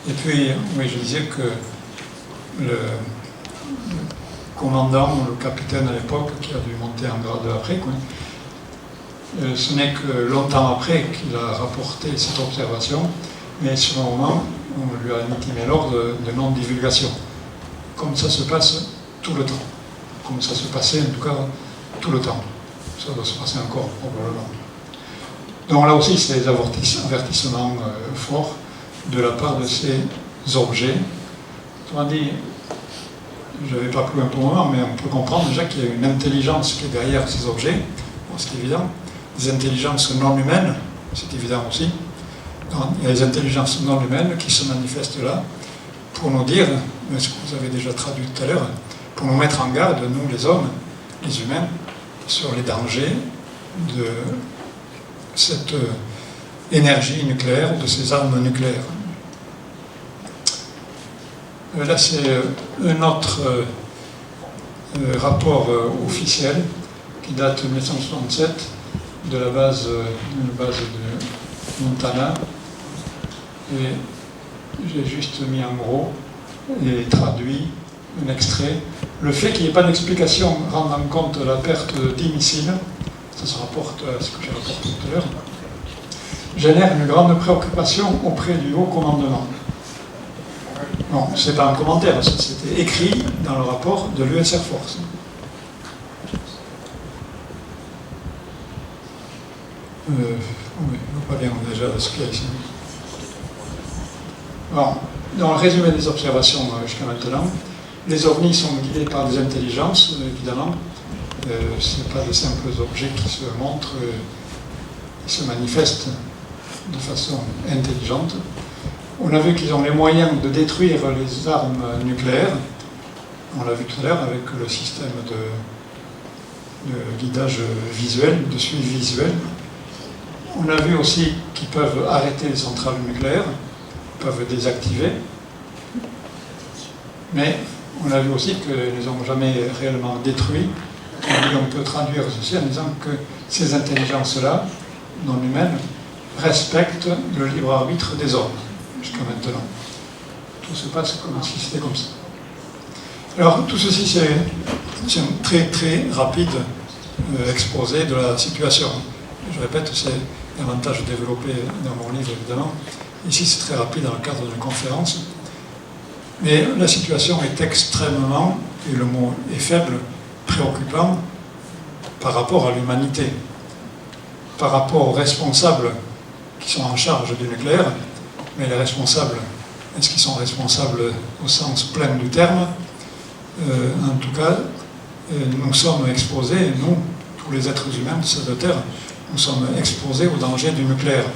Et puis, oui, je disais que le commandant, le capitaine à l'époque, qui a dû monter en grade après, quoi, ce n'est que longtemps après qu'il a rapporté cette observation, mais sur un moment, on lui a intimé l'ordre de non-divulgation. Comme ça se passe tout le temps. Comme ça se passait, en tout cas, tout le temps. Ça doit se passer encore, probablement. Donc là aussi, c'est des avertissements forts de la part de ces objets. Autrement dit, je ne vais pas plus loin pour le moment, mais on peut comprendre déjà qu'il y a une intelligence qui est derrière ces objets. Bon, c'est évident. Des intelligences non humaines, c'est évident aussi. Donc, il y a des intelligences non humaines qui se manifestent là pour nous dire, ce que vous avez déjà traduit tout à l'heure, pour nous mettre en garde, nous les hommes, les humains, sur les dangers de cette énergie nucléaire, de ces armes nucléaires. Là, c'est un autre rapport officiel qui date de 1967 de la base de Montana. Et j'ai juste mis en gros et traduit un extrait. Le fait qu'il n'y ait pas d'explication rendant compte de la perte de 10 missiles, ça se rapporte à ce que j'ai rapporté tout à l'heure, génère une grande préoccupation auprès du haut commandement. Non, c'est pas un commentaire, c'était écrit dans le rapport de l'US Air Force. Oui, on voit pas bien déjà ce qu'il y a ici. Bon, dans le résumé des observations jusqu'à maintenant, les ovnis sont guidés par des intelligences, évidemment. Ce n'est pas de simples objets qui se montrent, qui se manifestent de façon intelligente. On a vu qu'ils ont les moyens de détruire les armes nucléaires. On l'a vu tout à l'heure avec le système de guidage visuel, de suivi visuel. On a vu aussi qu'ils peuvent arrêter les centrales nucléaires, peuvent désactiver. Mais on a vu aussi qu'ils ne les ont jamais réellement détruits. Et on peut traduire ceci en disant que ces intelligences-là, non humaines, respectent le libre arbitre des hommes, jusqu'à maintenant. Tout se passe comme si c'était comme ça. Alors, tout ceci, c'est un très très rapide exposé de la situation. Je répète, c'est davantage développé dans mon livre, évidemment. Ici, c'est très rapide dans le cadre d'une conférence. Mais la situation est extrêmement, et le mot est faible, préoccupant par rapport à l'humanité, par rapport aux responsables qui sont en charge du nucléaire. Mais les responsables, est-ce qu'ils sont responsables au sens plein du terme? En tout cas, nous sommes exposés, nous, tous les êtres humains de cette terre, nous sommes exposés au danger du nucléaire.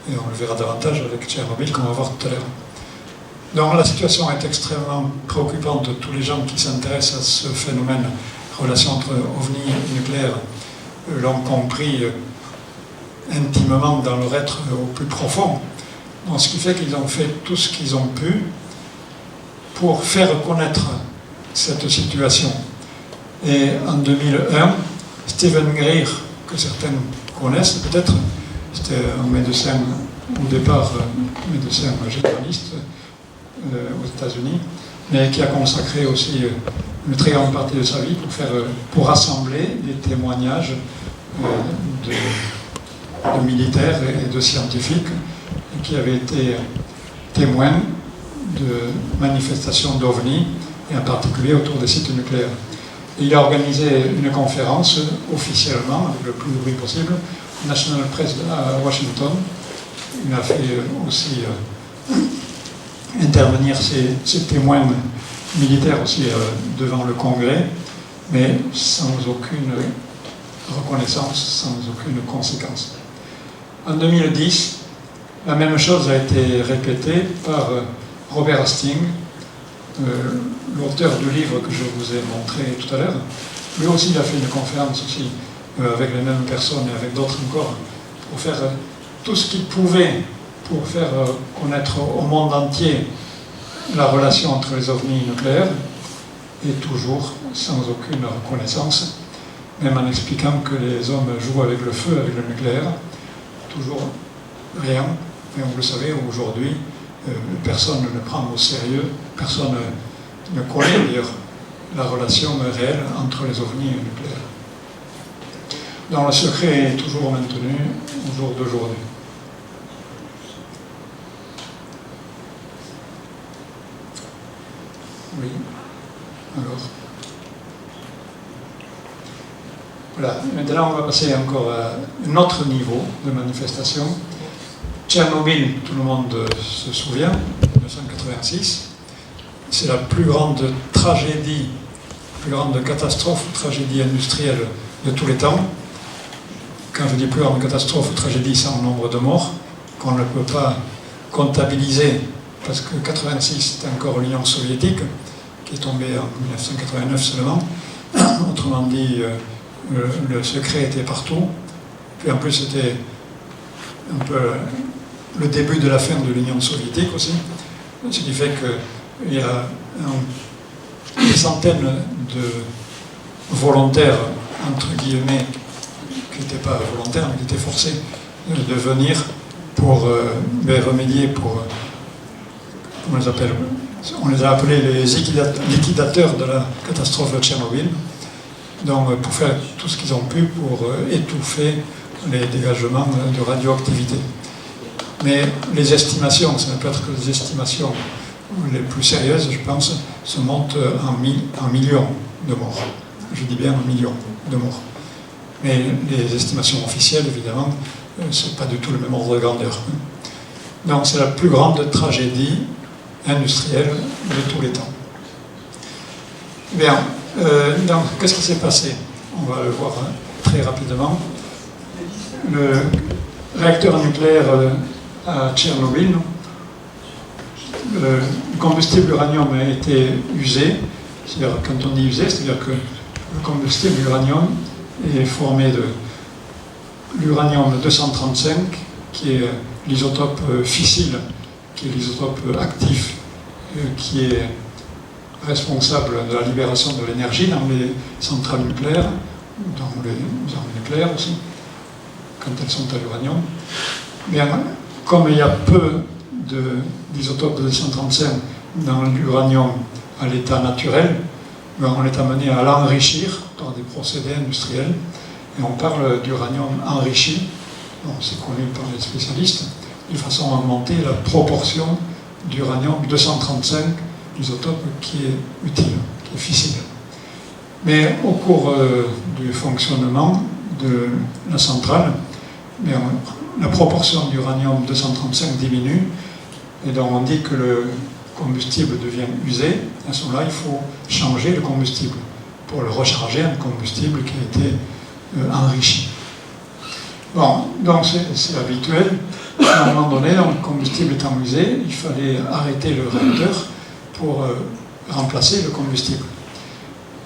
Et on le verra davantage avec Tchernobyl, qu'on va voir tout à l'heure. Donc la situation est extrêmement préoccupante. Tous les gens qui s'intéressent à ce phénomène, relation entre ovni et nucléaire, l'ont compris intimement dans leur être au plus profond. Donc, ce qui fait qu'ils ont fait tout ce qu'ils ont pu pour faire connaître cette situation. Et en 2001, Stephen Greer, que certains connaissent peut-être, c'était un médecin, au départ, médecin généraliste aux États-Unis, mais qui a consacré aussi une très grande partie de sa vie pour rassembler des témoignages de militaires et de scientifiques qui avaient été témoins de manifestations d'OVNI, et en particulier autour des sites nucléaires. Et il a organisé une conférence officiellement, avec le plus de bruit possible, National Press à Washington. Il a fait aussi intervenir ces témoins militaires aussi devant le Congrès, mais sans aucune reconnaissance, sans aucune conséquence. En 2010, La même chose a été répétée par Robert Hastings, l'auteur du livre que je vous ai montré tout à l'heure. Lui aussi, il a fait une conférence aussi, avec les mêmes personnes et avec d'autres encore, pour faire tout ce qu'il pouvait pour faire connaître au monde entier la relation entre les ovnis nucléaires, et toujours sans aucune reconnaissance, même en expliquant que les hommes jouent avec le feu, avec le nucléaire, toujours rien. Et vous le savez, aujourd'hui, personne ne le prend au sérieux, personne ne connaît d'ailleurs la relation réelle entre les ovnis et le nucléaire. Donc le secret est toujours maintenu au jour d'aujourd'hui. Oui. Alors. Voilà. Maintenant, on va passer encore à un autre niveau de manifestation. Tchernobyl, tout le monde se souvient, 1986. C'est la plus grande tragédie, plus grande catastrophe ou tragédie industrielle de tous les temps. Quand je dis plus grande catastrophe ou tragédie, c'est en nombre de morts, qu'on ne peut pas comptabiliser, parce que 86, c'était encore l'Union soviétique, qui est tombée en 1989 seulement. Autrement dit, le secret était partout. Puis en plus, c'était un peu le début de la fin de l'Union soviétique aussi. Ce qui fait qu'il y a des centaines de volontaires, entre guillemets, qui n'étaient pas volontaires, mais qui étaient forcés de venir pour remédier, pour... comment on les appelle? On les a appelés les liquidateurs de la catastrophe de Tchernobyl. Donc pour faire tout ce qu'ils ont pu pour étouffer les dégagements de radioactivité. Mais les estimations, ça ne peut être que les estimations les plus sérieuses, je pense, se montent en millions de morts. Je dis bien en millions de morts. Mais les estimations officielles, évidemment, ce n'est pas du tout le même ordre de grandeur. Donc c'est la plus grande tragédie industrielle de tous les temps. Bien, donc qu'est-ce qui s'est passé? On va le voir très rapidement. Le réacteur nucléaire à Tchernobyl, le combustible uranium a été usé. C'est-à-dire, quand on dit usé, c'est-à-dire que le combustible uranium est formé de l'uranium 235, qui est l'isotope fissile, qui est l'isotope actif, qui est responsable de la libération de l'énergie dans les centrales nucléaires, dans les armes nucléaires aussi, quand elles sont à l'uranium. Mais comme il y a peu d'isotope 235 dans l'uranium à l'état naturel, on est amené à l'enrichir par des procédés industriels. Et on parle d'uranium enrichi, c'est connu par les spécialistes, de façon à augmenter la proportion d'uranium 235, l'isotope qui est utile, qui est fissile. Mais au cours du fonctionnement de la centrale, la proportion d'uranium 235 diminue, et donc on dit que le combustible devient usé. À ce moment-là, il faut changer le combustible pour le recharger en combustible qui a été enrichi. Bon, donc c'est habituel. À un moment donné, donc, le combustible étant usé, il fallait arrêter le réacteur pour remplacer le combustible.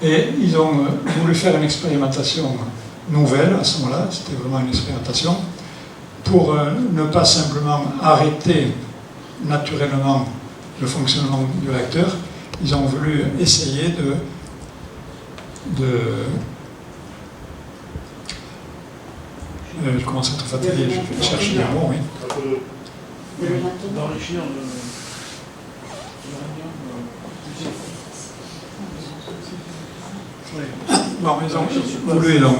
Et ils ont voulu faire une expérimentation nouvelle à ce moment-là, c'était vraiment une expérimentation, pour ne pas simplement arrêter naturellement le fonctionnement du réacteur, ils ont voulu essayer je commence à être fatigué, je vais chercher les mots, oui. D'enrichir Bon, ils ont voulu, donc,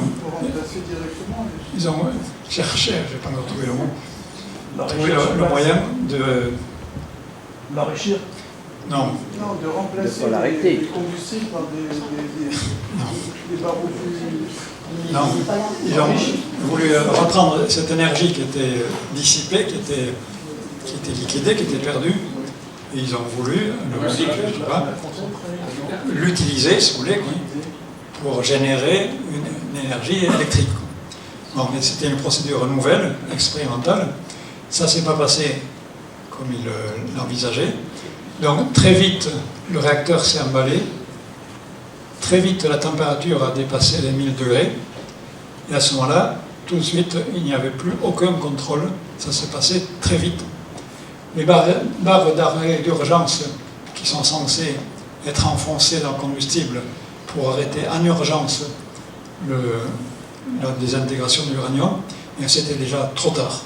ils ont cherché, je n'ai pas encore trouvé le mot, trouver le moyen de... L'enrichir? Non. Non, de remplacer les combustibles par des barreaux plus... Non, ils ont voulu reprendre cette énergie qui était dissipée, qui était liquidée, qui était perdue, et ils ont voulu, l'utiliser, si vous voulez, pour générer une énergie électrique. Bon, mais c'était une procédure nouvelle, expérimentale, Ça ne s'est pas passé comme il l'envisageait. Donc très vite, le réacteur s'est emballé. Très vite, la température a dépassé les 1000 degrés. Et à ce moment-là, tout de suite, il n'y avait plus aucun contrôle. Ça s'est passé très vite. Les barres d'arrêt d'urgence qui sont censées être enfoncées dans le combustible pour arrêter en urgence la désintégration de l'uranium, c'était déjà trop tard.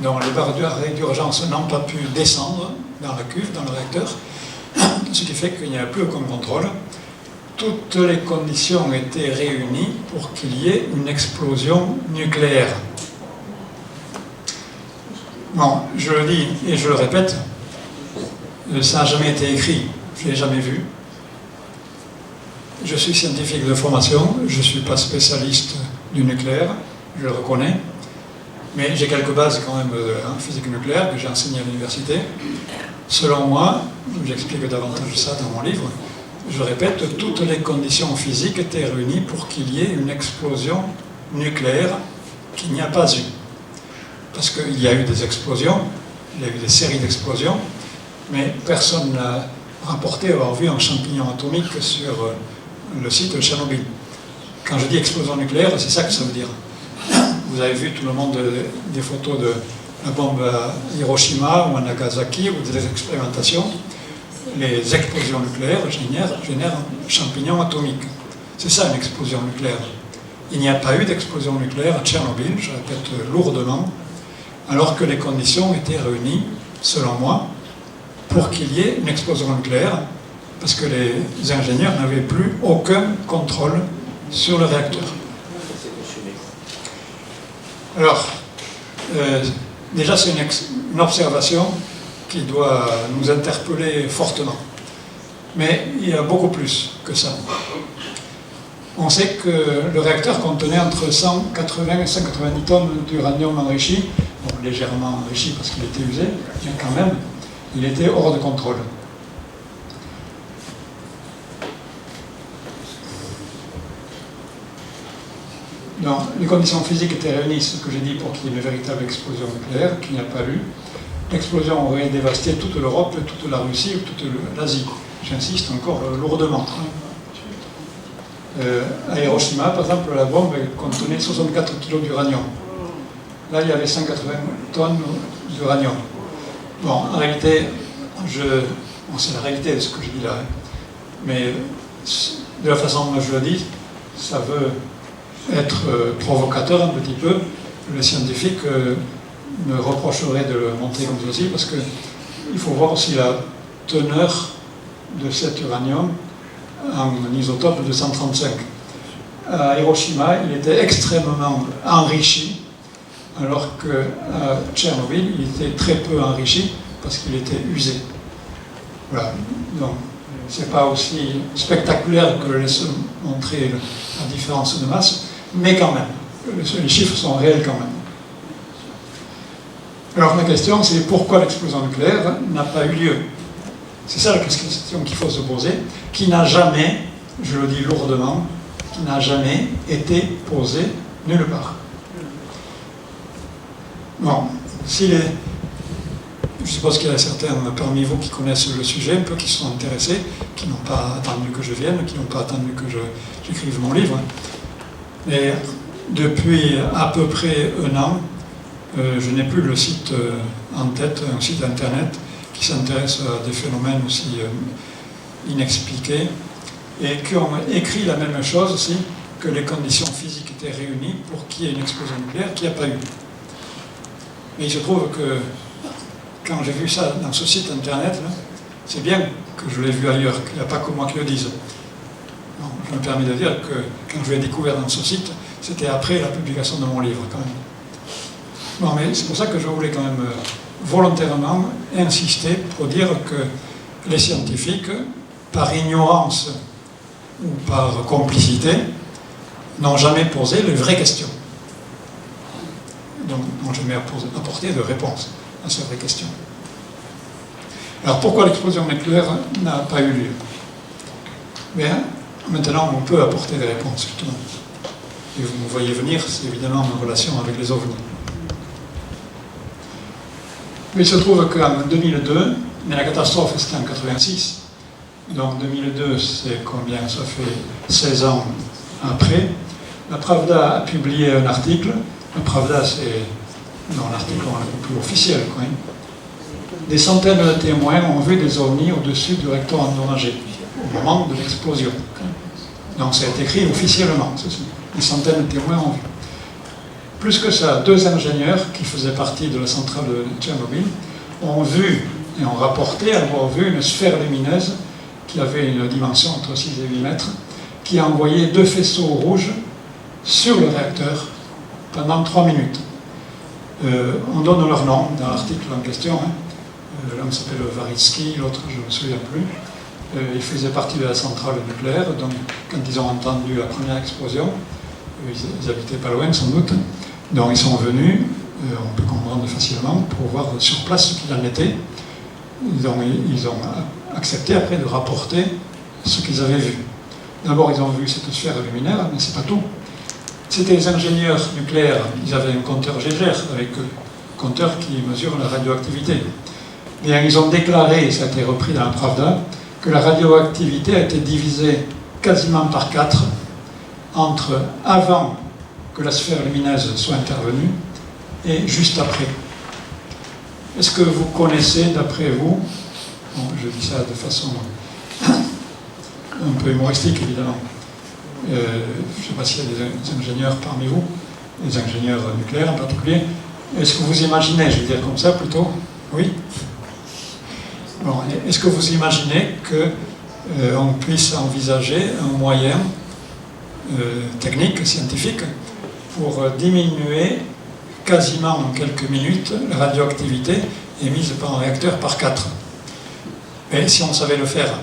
Donc les barres d'arrêt d'urgence n'ont pas pu descendre dans la cuve, dans le réacteur, ce qui fait qu'il n'y a plus aucun contrôle. Toutes les conditions étaient réunies pour qu'il y ait une explosion nucléaire. Bon, je le dis et je le répète, ça n'a jamais été écrit, je ne l'ai jamais vu. Je suis scientifique de formation, je ne suis pas spécialiste du nucléaire, je le reconnais, mais j'ai quelques bases quand même en physique nucléaire que j'ai enseigné à l'université. Selon moi, j'explique davantage ça dans mon livre, je répète, toutes les conditions physiques étaient réunies pour qu'il y ait une explosion nucléaire qu'il n'y a pas eu. Parce qu'il y a eu des explosions, il y a eu des séries d'explosions, mais personne n'a rapporté avoir vu un champignon atomique sur le site de Tchernobyl. Quand je dis explosion nucléaire, c'est ça que ça veut dire. Vous avez vu tout le monde des photos de la bombe à Hiroshima ou à Nagasaki ou des expérimentations. Les explosions nucléaires génèrent un champignon atomique. C'est ça une explosion nucléaire. Il n'y a pas eu d'explosion nucléaire à Tchernobyl, je répète lourdement, alors que les conditions étaient réunies, selon moi, pour qu'il y ait une explosion nucléaire, parce que les ingénieurs n'avaient plus aucun contrôle sur le réacteur. Alors, déjà c'est une observation qui doit nous interpeller fortement. Mais il y a beaucoup plus que ça. On sait que le réacteur contenait entre 180 et 190 tonnes d'uranium enrichi, donc légèrement enrichi parce qu'il était usé, mais quand même, il était hors de contrôle. Donc, les conditions physiques étaient réunies, ce que j'ai dit, pour qu'il y ait une véritable explosion nucléaire, qu'il n'y a pas eu. L'explosion aurait dévasté toute l'Europe, toute la Russie ou toute l'Asie. J'insiste encore lourdement. À Hiroshima, par exemple, la bombe contenait 64 kg d'uranium. Là, il y avait 180 tonnes d'uranium. Bon, en réalité, c'est la réalité de ce que je dis là. Mais de la façon dont je le dis, ça veut être provocateur un petit peu. Les scientifiques me reprocheraient de le montrer comme ceci, parce qu'il faut voir aussi la teneur de cet uranium en isotope de 135. À Hiroshima, il était extrêmement enrichi, alors qu'à Tchernobyl, il était très peu enrichi parce qu'il était usé. Voilà. Donc, c'est pas aussi spectaculaire que laisse montrer la différence de masse, mais quand même, les chiffres sont réels quand même. Alors ma question, c'est pourquoi l'explosion nucléaire n'a pas eu lieu? C'est ça la question qu'il faut se poser, qui n'a jamais, je le dis lourdement, qui n'a jamais été posée nulle part. Bon, je suppose qu'il y a certains parmi vous qui connaissent le sujet, un peu qui sont intéressés, qui n'ont pas attendu que je vienne, qui n'ont pas attendu que j'écrive mon livre. Mais depuis à peu près un an, je n'ai plus le site en tête, un site internet qui s'intéresse à des phénomènes aussi inexpliqués et qui ont écrit la même chose aussi, que les conditions physiques étaient réunies pour qu'il y ait une explosion nucléaire, qu'il n'y a pas eu. Mais il se trouve que quand j'ai vu ça dans ce site internet, c'est bien que je l'ai vu ailleurs, qu'il n'y a pas que moi qui le dise. Bon, je me permets de dire que quand je l'ai découvert dans ce site, c'était après la publication de mon livre quand même. Bon, mais c'est pour ça que je voulais quand même volontairement insister pour dire que les scientifiques, par ignorance ou par complicité, n'ont jamais posé les vraies questions. Donc, n'ont jamais apporté de réponse à ces vraies questions. Alors, pourquoi l'explosion nucléaire n'a pas eu lieu? Bien, maintenant, on peut apporter des réponses, justement. Et vous me voyez venir, c'est évidemment en relation avec les ovnis. Mais il se trouve qu'en 2002, mais la catastrophe c'était en 86, donc 2002 c'est combien? Ça fait 16 ans après. La Pravda a publié un article. La Pravda c'est un article un peu plus officiel quand même. Des centaines de témoins ont vu des ovnis au-dessus du recteur endommagé au moment de l'explosion. Donc ça a été écrit officiellement, ceci. Des centaines de témoins ont vu. Plus que ça, 2 ingénieurs qui faisaient partie de la centrale de Tchernobyl ont vu et ont rapporté avoir vu une sphère lumineuse qui avait une dimension entre 6 et 8 mètres, qui a envoyé 2 faisceaux rouges sur le réacteur pendant 3 minutes. On donne leur nom dans l'article en question. L'un s'appelle Varitsky, l'autre je ne me souviens plus. Ils faisaient partie de la centrale nucléaire, donc quand ils ont entendu la première explosion, ils habitaient pas loin sans doute, donc ils sont venus, on peut comprendre facilement, pour voir sur place ce qu'il en était. Donc ils ont accepté après de rapporter ce qu'ils avaient vu. D'abord ils ont vu cette sphère luminaire, mais c'est pas tout. C'était les ingénieurs nucléaires, ils avaient un compteur Geiger avec un compteur qui mesure la radioactivité. Et ils ont déclaré, et ça a été repris dans la Pravda, que la radioactivité a été divisée quasiment par 4 entre avant que la sphère lumineuse soit intervenue et juste après. Est-ce que vous connaissez, d'après vous, bon, je dis ça de façon un peu humoristique évidemment, je ne sais pas s'il y a des ingénieurs parmi vous, des ingénieurs nucléaires en particulier, est-ce que vous imaginez, je vais dire comme ça plutôt, oui? Bon, est-ce que vous imaginez qu'on puisse envisager un moyen technique, scientifique, pour diminuer quasiment en quelques minutes la radioactivité émise par un réacteur par 4? Et si on savait le faire,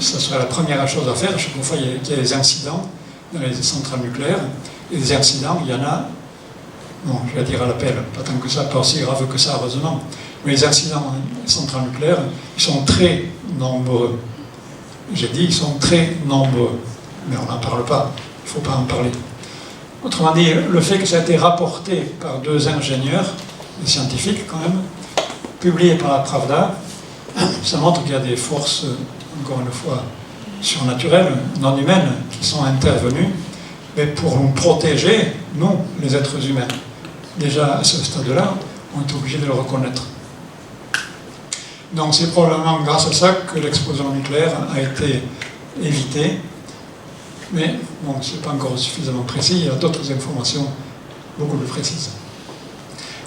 ça serait la première chose à faire. Chaque fois qu'il y a des incidents dans les centrales nucléaires, et des incidents, il y en a, bon, je vais dire à l'appel, pas tant que ça, pas aussi grave que ça, heureusement. Mais les incidents dans les centrales nucléaires, ils sont très nombreux. J'ai dit, ils sont très nombreux. Mais on n'en parle pas. Il ne faut pas en parler. Autrement dit, le fait que ça a été rapporté par 2 ingénieurs, des scientifiques quand même, publié par la Pravda, ça montre qu'il y a des forces, encore une fois, surnaturelles, non humaines, qui sont intervenues, mais pour nous protéger, nous, les êtres humains. Déjà, à ce stade-là, on est obligé de le reconnaître. Donc c'est probablement grâce à ça que l'explosion nucléaire a été évitée. Mais bon, ce n'est pas encore suffisamment précis, il y a d'autres informations beaucoup plus précises.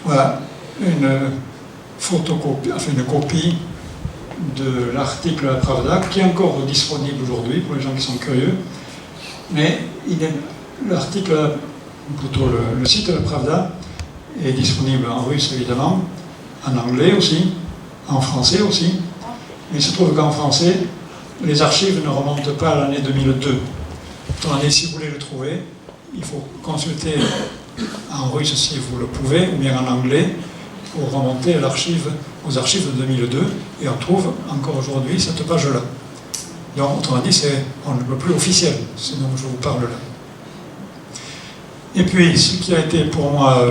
Voilà, une photocopie, enfin une copie de l'article de la Pravda, qui est encore disponible aujourd'hui pour les gens qui sont curieux. Mais l'article, plutôt le site de la Pravda, est disponible en russe évidemment, en anglais aussi, en français aussi. Mais il se trouve qu'en français, les archives ne remontent pas à l'année 2002. Attendez, si vous voulez le trouver, il faut consulter en russe si vous le pouvez, ou bien en anglais, pour remonter à aux archives de 2002, et on trouve encore aujourd'hui cette page-là. Donc, autrement dit, c'est le plus officiel, ce dont je vous parle là. Et puis, ce qui a été pour moi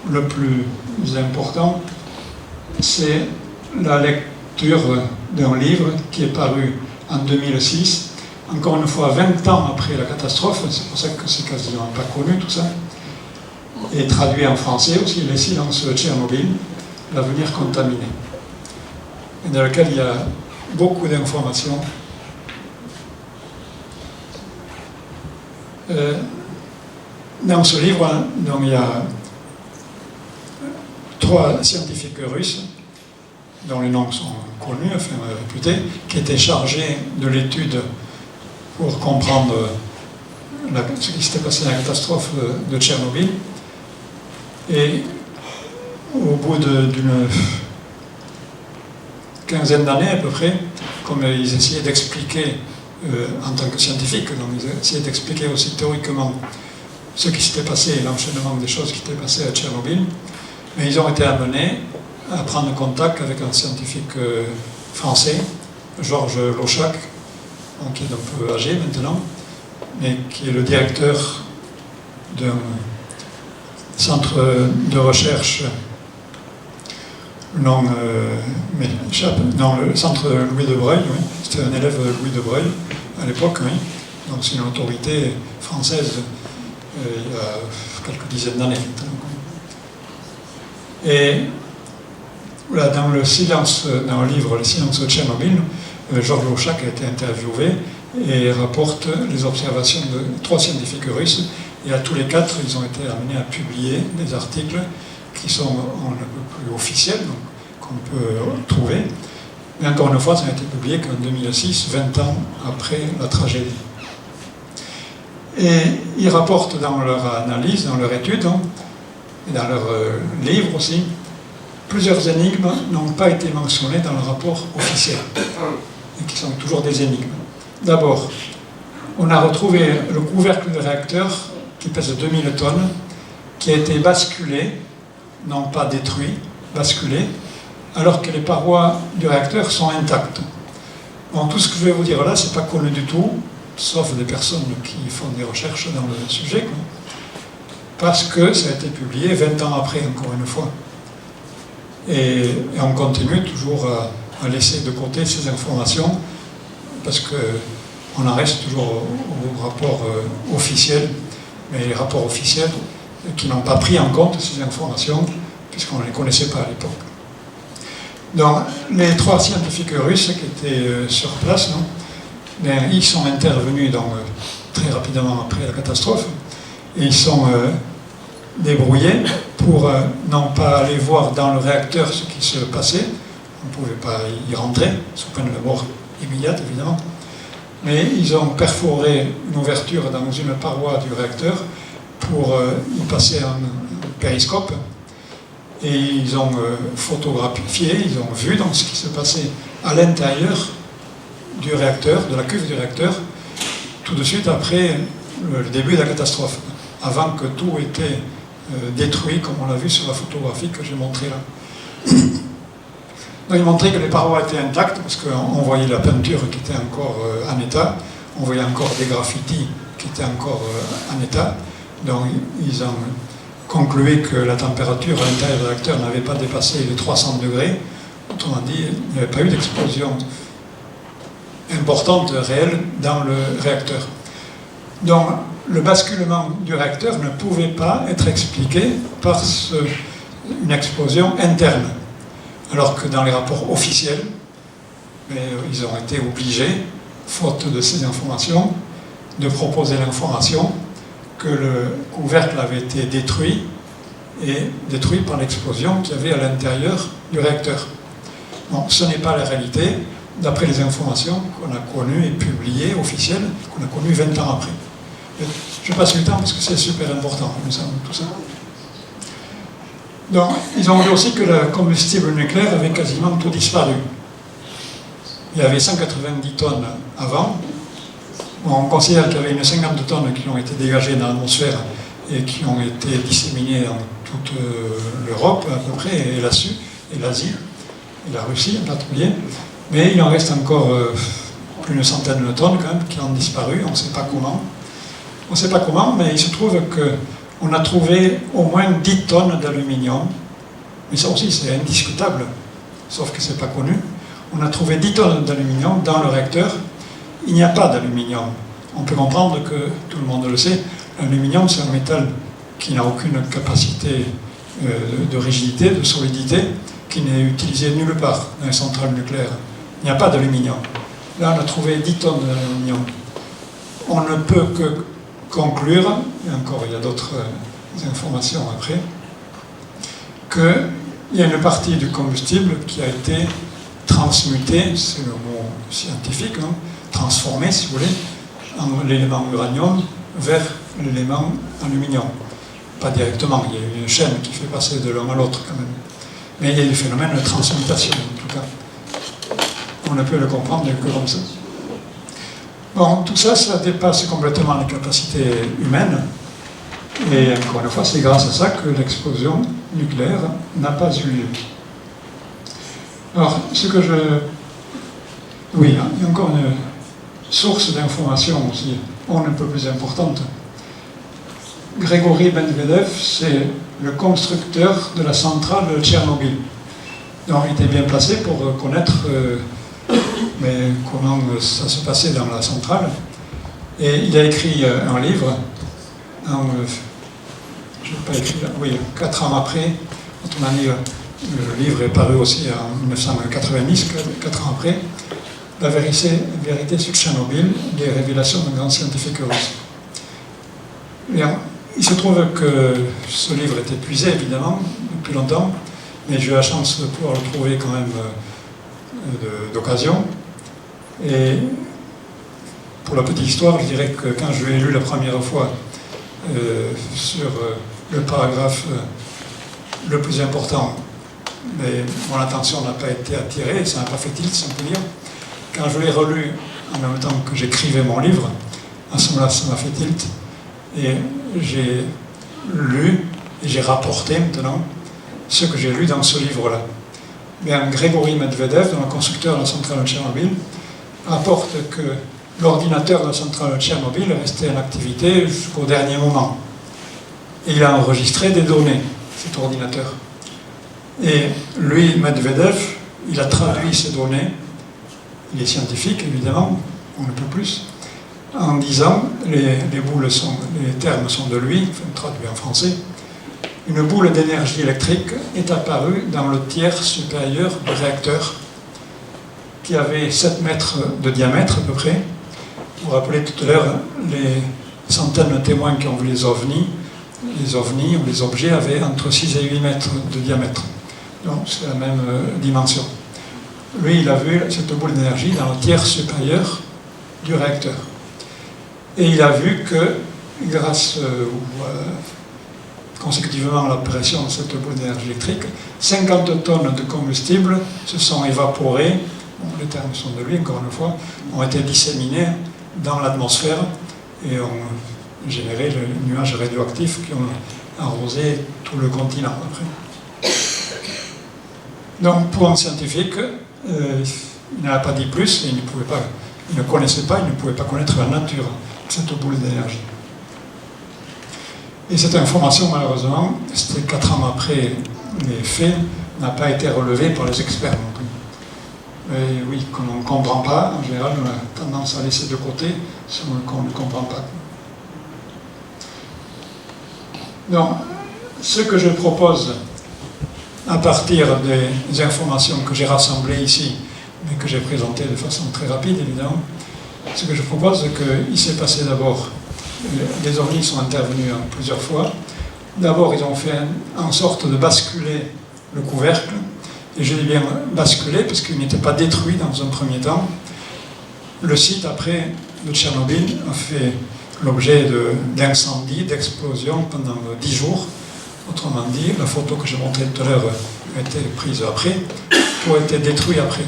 le plus important, c'est la lecture d'un livre qui est paru en 2006, encore une fois 20 ans après la catastrophe, c'est pour ça que c'est quasiment pas connu tout ça, et traduit en français aussi, Les silences de Tchernobyl, l'avenir contaminé, et dans lequel il y a beaucoup d'informations. Dans ce livre, donc, il y a 3 scientifiques russes, dont les noms sont connus, enfin réputés, qui étaient chargés de l'étude pour comprendre ce qui s'était passé dans la catastrophe de Tchernobyl. Et au bout d'une quinzaine d'années à peu près, comme ils essayaient d'expliquer en tant que scientifiques, donc ils essayaient d'expliquer aussi théoriquement ce qui s'était passé, l'enchaînement des choses qui étaient passées à Tchernobyl, mais ils ont été amenés à prendre contact avec un scientifique français, Georges Lochac, qui est un peu âgé maintenant, mais qui est le directeur d'un centre de recherche le nom m'échappe, dans le centre Louis de Broglie, oui. C'était un élève de Louis de Broglie à l'époque, oui. Donc c'est une autorité française il y a quelques dizaines d'années. Et voilà, dans le livre Le silence de Tchernobyl, Georges Lochak a été interviewé et rapporte les observations de 3 scientifiques russes. Et à tous les 4, ils ont été amenés à publier des articles qui sont un peu plus officiels, qu'on peut trouver. Mais encore une fois, ça a été publié qu'en 2006, 20 ans après la tragédie. Et ils rapportent dans leur analyse, dans leur étude, et dans leur livre aussi, plusieurs énigmes n'ont pas été mentionnées dans le rapport officiel, et qui sont toujours des énigmes. D'abord, on a retrouvé le couvercle de réacteur qui pèse 2000 tonnes, qui a été basculé, non pas détruit, basculé, alors que les parois du réacteur sont intactes. Bon, tout ce que je vais vous dire là, c'est pas connu du tout, sauf des personnes qui font des recherches dans le sujet, quoi. Parce que ça a été publié 20 ans après, encore une fois. Et on continue toujours à laisser de côté ces informations, parce qu'on en reste toujours au rapport officiel, mais les rapports officiels qui n'ont pas pris en compte ces informations, puisqu'on ne les connaissait pas à l'époque. Donc, les 3 scientifiques russes qui étaient sur place, ils sont intervenus très rapidement après la catastrophe, et ils sont débrouillés pour non pas aller voir dans le réacteur ce qui se passait, on ne pouvait pas y rentrer, sous peine de mort immédiate évidemment, mais ils ont perforé une ouverture dans une paroi du réacteur pour y passer un périscope, et ils ont photographié, ils ont vu donc ce qui se passait à l'intérieur du réacteur, de la cuve du réacteur, tout de suite après le début de la catastrophe, avant que tout était détruit, comme on l'a vu sur la photographie que j'ai montrée là. Donc ils montraient que les parois étaient intactes, parce qu'on voyait la peinture qui était encore en état, on voyait encore des graffitis qui étaient encore en état, donc ils ont conclué que la température à l'intérieur du réacteur n'avait pas dépassé les 300 degrés, autrement dit, il n'y avait pas eu d'explosion importante, réelle, dans le réacteur. Donc, le basculement du réacteur ne pouvait pas être expliqué par une explosion interne. Alors que dans les rapports officiels, ils ont été obligés, faute de ces informations, de proposer l'information que le couvercle avait été détruit, et détruit par l'explosion qu'il y avait à l'intérieur du réacteur. Bon, ce n'est pas la réalité, d'après les informations qu'on a connues et publiées, officielles, qu'on a connues 20 ans après. Je passe le temps parce que c'est super important, nous savons tout ça. Donc, ils ont vu aussi que le combustible nucléaire avait quasiment tout disparu. Il y avait 190 tonnes avant. Bon, on considère qu'il y avait une 50 tonnes qui ont été dégagées dans l'atmosphère et qui ont été disséminées dans toute l'Europe à peu près, et l'Asie, et la Russie en particulier. Mais il en reste encore plus d'une centaine de tonnes quand même qui ont disparu, on ne sait pas comment. On ne sait pas comment, mais il se trouve qu'on a trouvé au moins 10 tonnes d'aluminium. Mais ça aussi, c'est indiscutable, sauf que ce n'est pas connu. On a trouvé 10 tonnes d'aluminium dans le réacteur. Il n'y a pas d'aluminium. On peut comprendre que, tout le monde le sait, l'aluminium, c'est un métal qui n'a aucune capacité de rigidité, de solidité, qui n'est utilisé nulle part dans les centrales nucléaires. Il n'y a pas d'aluminium. Là, on a trouvé 10 tonnes d'aluminium. On ne peut que conclure, et encore il y a d'autres informations après, qu'il y a une partie du combustible qui a été transmutée, c'est le mot scientifique, transformée, si vous voulez, en l'élément uranium vers l'élément aluminium. Pas directement, il y a une chaîne qui fait passer de l'un à l'autre quand même. Mais il y a des phénomènes de transmutation, en tout cas. On ne peut le comprendre que comme ça. Bon, tout ça, ça dépasse complètement les capacités humaines. Et encore une fois, c'est grâce à ça que l'explosion nucléaire n'a pas eu lieu. Alors, ce que je... Oui, il y a encore une source d'information aussi, un peu plus importante. Grigory Medvedev, c'est le constructeur de la centrale de Tchernobyl. Donc il était bien placé pour connaître mais comment ça se passait dans la centrale. Et il a écrit un livre, je n'ai pas écrit là, oui, 4 ans après, à ton avis, le livre est paru aussi en 1990, 4 ans après, La vérité sur Tchernobyl, les révélations d'un grand scientifique russe. Bien, il se trouve que ce livre est épuisé, évidemment, depuis longtemps, mais j'ai eu la chance de pouvoir le trouver quand même d'occasion. Et pour la petite histoire, je dirais que quand je l'ai lu la première fois sur le paragraphe le plus important, mais mon attention n'a pas été attirée, ça n'a pas fait tilt, si on peut dire. Quand je l'ai relu en même temps que j'écrivais mon livre, à ce moment-là, ça m'a fait tilt. Et j'ai lu et j'ai rapporté maintenant ce que j'ai lu dans ce livre-là. Bien, Grégory Medvedev, le constructeur de la centrale de Tchernobyl, rapporte que l'ordinateur de la centrale de Tchernobyl est resté en activité jusqu'au dernier moment. Et il a enregistré des données, cet ordinateur. Et lui, Medvedev, il a traduit ces données, il est scientifique évidemment, on ne peut plus, en disant, les termes sont de lui, enfin, traduit en français, une boule d'énergie électrique est apparue dans le tiers supérieur du réacteur, qui avait 7 mètres de diamètre à peu près. Vous vous rappelez tout à l'heure les centaines de témoins qui ont vu les ovnis ou les objets avaient entre 6 et 8 mètres de diamètre. Donc c'est la même dimension. Lui, il a vu cette boule d'énergie dans le tiers supérieur du réacteur. Et il a vu que, grâce consécutivement à l'apparition de cette boule d'énergie électrique, 50 tonnes de combustible se sont évaporées, bon, les termes sont de lui encore une fois, ont été disséminés dans l'atmosphère et ont généré les nuages radioactifs qui ont arrosé tout le continent après. Donc pour un scientifique, il n'a pas dit plus et il ne connaissait pas, il ne pouvait pas connaître la nature de cette boule d'énergie. Et cette information, malheureusement, c'était 4 ans après les faits, n'a pas été relevée par les experts non plus. Et oui, comme on ne comprend pas, en général, on a tendance à laisser de côté ce qu'on ne comprend pas. Donc, ce que je propose, à partir des informations que j'ai rassemblées ici, mais que j'ai présentées de façon très rapide, évidemment, ce que je propose, c'est qu'il s'est passé d'abord, les ovnis sont intervenus plusieurs fois. D'abord, ils ont fait en sorte de basculer le couvercle, et je dis bien basculer, parce qu'il n'était pas détruit dans un premier temps. Le site, après, de Tchernobyl, a fait l'objet d'incendies, d'explosions pendant 10 jours. Autrement dit, la photo que j'ai montrée tout à l'heure a été prise après, tout a été détruit après.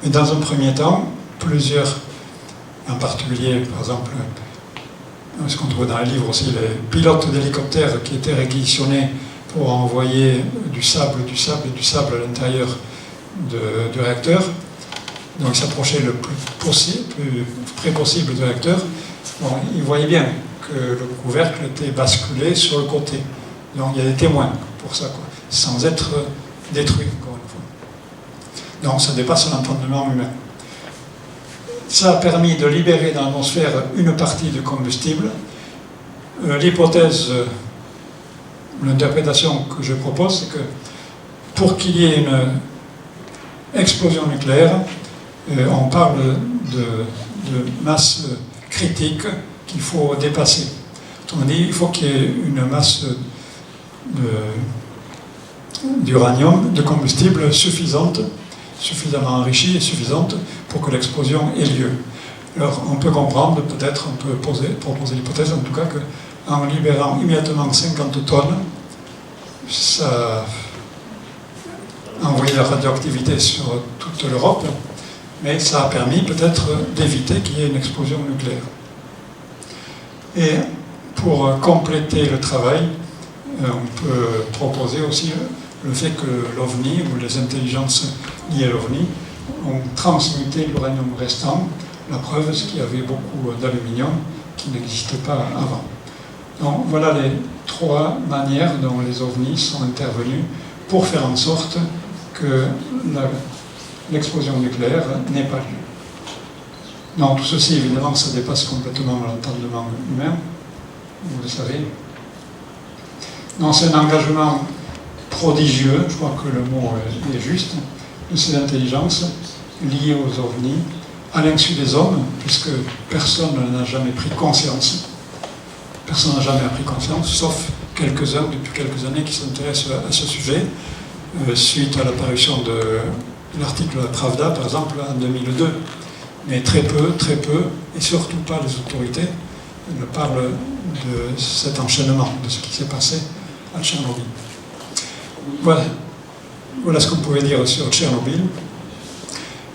Mais dans un premier temps, plusieurs, en particulier, par exemple, ce qu'on trouve dans les livres aussi, les pilotes d'hélicoptères qui étaient réquisitionnés pour envoyer du sable à l'intérieur du réacteur. Donc ils s'approchaient le plus près possible du réacteur. Bon, ils voyaient bien que le couvercle était basculé sur le côté. Donc il y a des témoins pour ça, quoi, sans être détruit, encore une fois. Donc ça dépasse l'entendement humain. Ça a permis de libérer dans l'atmosphère une partie du combustible. L'hypothèse, l'interprétation que je propose, c'est que pour qu'il y ait une explosion nucléaire, on parle de masse critique qu'il faut dépasser. Autrement dit, il faut qu'il y ait une masse d'uranium, de combustible suffisamment enrichie et suffisante pour que l'explosion ait lieu. Alors on peut comprendre, peut-être on peut proposer l'hypothèse en tout cas qu'en libérant immédiatement 50 tonnes, ça a envoyé la radioactivité sur toute l'Europe, mais ça a permis peut-être d'éviter qu'il y ait une explosion nucléaire. Et pour compléter le travail, on peut proposer aussi le fait que l'OVNI, ou les intelligences liées à l'OVNI, ont transmuté l'uranium restant. La preuve, c'est qu'il y avait beaucoup d'aluminium qui n'existait pas avant. Donc voilà les 3 manières dont les OVNIs sont intervenus pour faire en sorte que l'explosion nucléaire n'ait pas lieu. Non, tout ceci, évidemment, ça dépasse complètement l'entendement humain, vous le savez. Non, c'est un engagement prodigieux, je crois que le mot est juste, de ces intelligences liées aux ovnis, à l'insu des hommes, puisque personne n'a jamais pris conscience. Personne n'a jamais pris conscience, sauf quelques-uns depuis quelques années qui s'intéressent à ce sujet, suite à l'apparition de l'article de la Pravda, par exemple, en 2002. Mais très peu, et surtout pas les autorités, ne parlent de cet enchaînement, de ce qui s'est passé à Tchernobyl. Voilà ce qu'on pouvait dire sur Tchernobyl.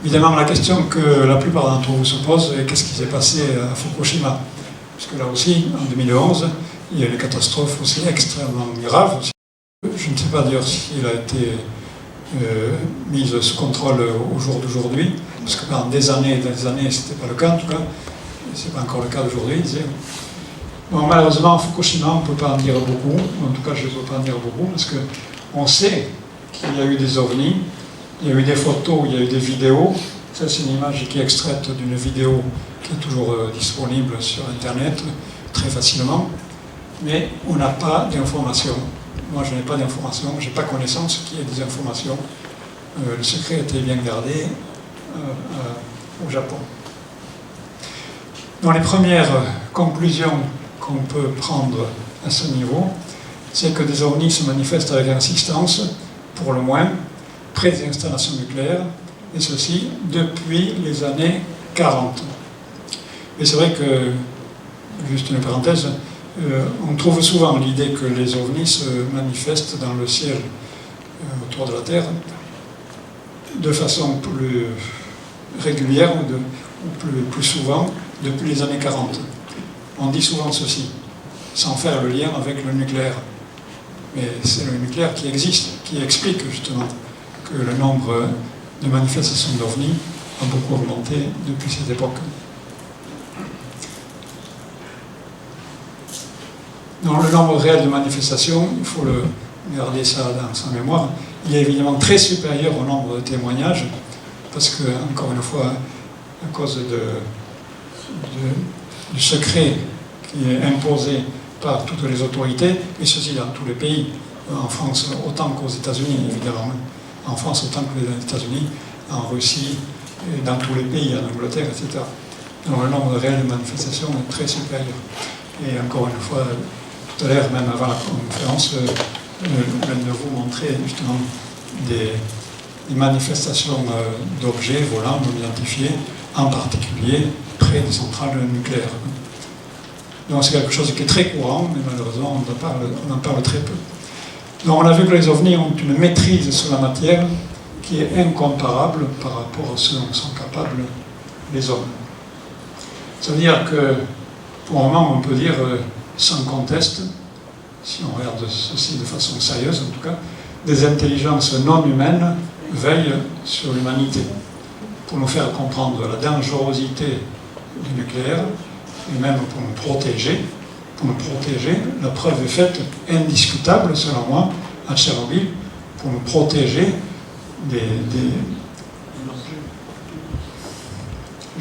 Évidemment, la question que la plupart d'entre vous se posent est qu'est-ce qui s'est passé à Fukushima? Parce que là aussi, en 2011, il y a eu une catastrophe aussi extrêmement grave. Je ne sais pas dire si elle a été mise sous contrôle au jour d'aujourd'hui, parce que pendant des années, ce n'était pas le cas en tout cas, c'est pas encore le cas d'aujourd'hui. Bon, malheureusement, Fukushima, on ne peut pas en dire beaucoup, en tout cas je ne peux pas en dire beaucoup, parce qu'on sait qu'il y a eu des ovnis, il y a eu des photos, il y a eu des vidéos. Ça, c'est une image qui est extraite d'une vidéo qui est toujours disponible sur Internet, très facilement, mais on n'a pas d'informations. Moi, je n'ai pas d'informations, je n'ai pas connaissance qu'il y ait des informations. Le secret a été bien gardé au Japon. Dans les premières conclusions qu'on peut prendre à ce niveau, c'est que des ovnis se manifestent avec insistance, pour le moins, près des installations nucléaires, et ceci depuis les années 40. Mais c'est vrai que, juste une parenthèse, on trouve souvent l'idée que les ovnis se manifestent dans le ciel autour de la Terre de façon plus régulière ou plus souvent depuis les années 40. On dit souvent ceci, sans faire le lien avec le nucléaire. Mais c'est le nucléaire qui existe, qui explique justement que le nombre de manifestations d'ovnis a beaucoup augmenté depuis cette époque. Dans le nombre réel de manifestations, il faut le garder ça dans sa mémoire, il est évidemment très supérieur au nombre de témoignages, parce que, encore une fois, à cause du secret qui est imposé par toutes les autorités, et ceci dans tous les pays, en France autant qu'aux États-Unis, évidemment, en France autant que aux États-Unis, en Russie, et dans tous les pays, en Angleterre, etc. Donc le nombre réel de manifestations est très supérieur. Et encore une fois, tout à l'heure, même avant la conférence, de vous montrer justement des manifestations d'objets volants non identifiés, en particulier près des centrales nucléaires. Donc c'est quelque chose qui est très courant, mais malheureusement on en parle très peu. Donc on a vu que les ovnis ont une maîtrise sur la matière qui est incomparable par rapport à ce dont sont capables les hommes. Ça veut dire que, pour le moment, on peut dire sans conteste, si on regarde ceci de façon sérieuse en tout cas, des intelligences non humaines veillent sur l'humanité pour nous faire comprendre la dangerosité du nucléaire et même pour nous protéger. Pour nous protéger, la preuve est faite, indiscutable selon moi, à Tchernobyl, pour nous protéger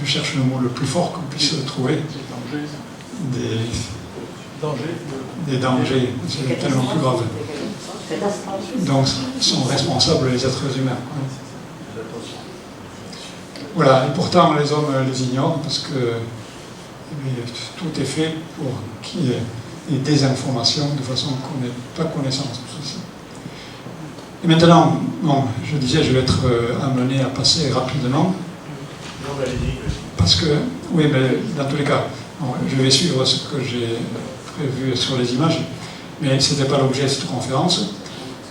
je cherche le mot le plus fort qu'on puisse trouver, des dangers, c'est tellement plus grave. Donc sont responsables les êtres humains. Voilà, et pourtant les hommes les ignorent parce que tout est fait pour qu'il y ait des désinformations de façon qu'on n'ait pas connaissance de tout ça. Et maintenant, bon, je disais, je vais être amené à passer rapidement. Parce que, oui, mais dans tous les cas, bon, je vais suivre ce que j'ai prévu sur les images, mais ce n'était pas l'objet de cette conférence.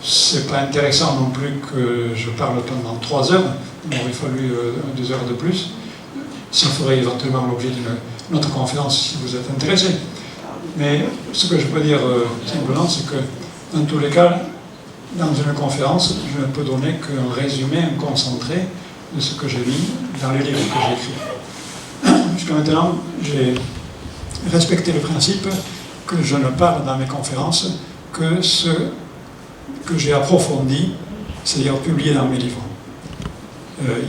C'est pas intéressant non plus que je parle pendant 3 heures, il m'aurait fallu 2 heures de plus. Ça ferait éventuellement l'objet d'une autre conférence si vous êtes intéressé. Mais ce que je peux dire simplement, c'est que dans tous les cas, dans une conférence, je ne peux donner qu'un résumé, un concentré de ce que j'ai mis dans les livres que j'ai écrits. Jusqu'à maintenant, j'ai respecté le principe que je ne parle dans mes conférences que ce que j'ai approfondi c'est-à-dire publié dans mes livres.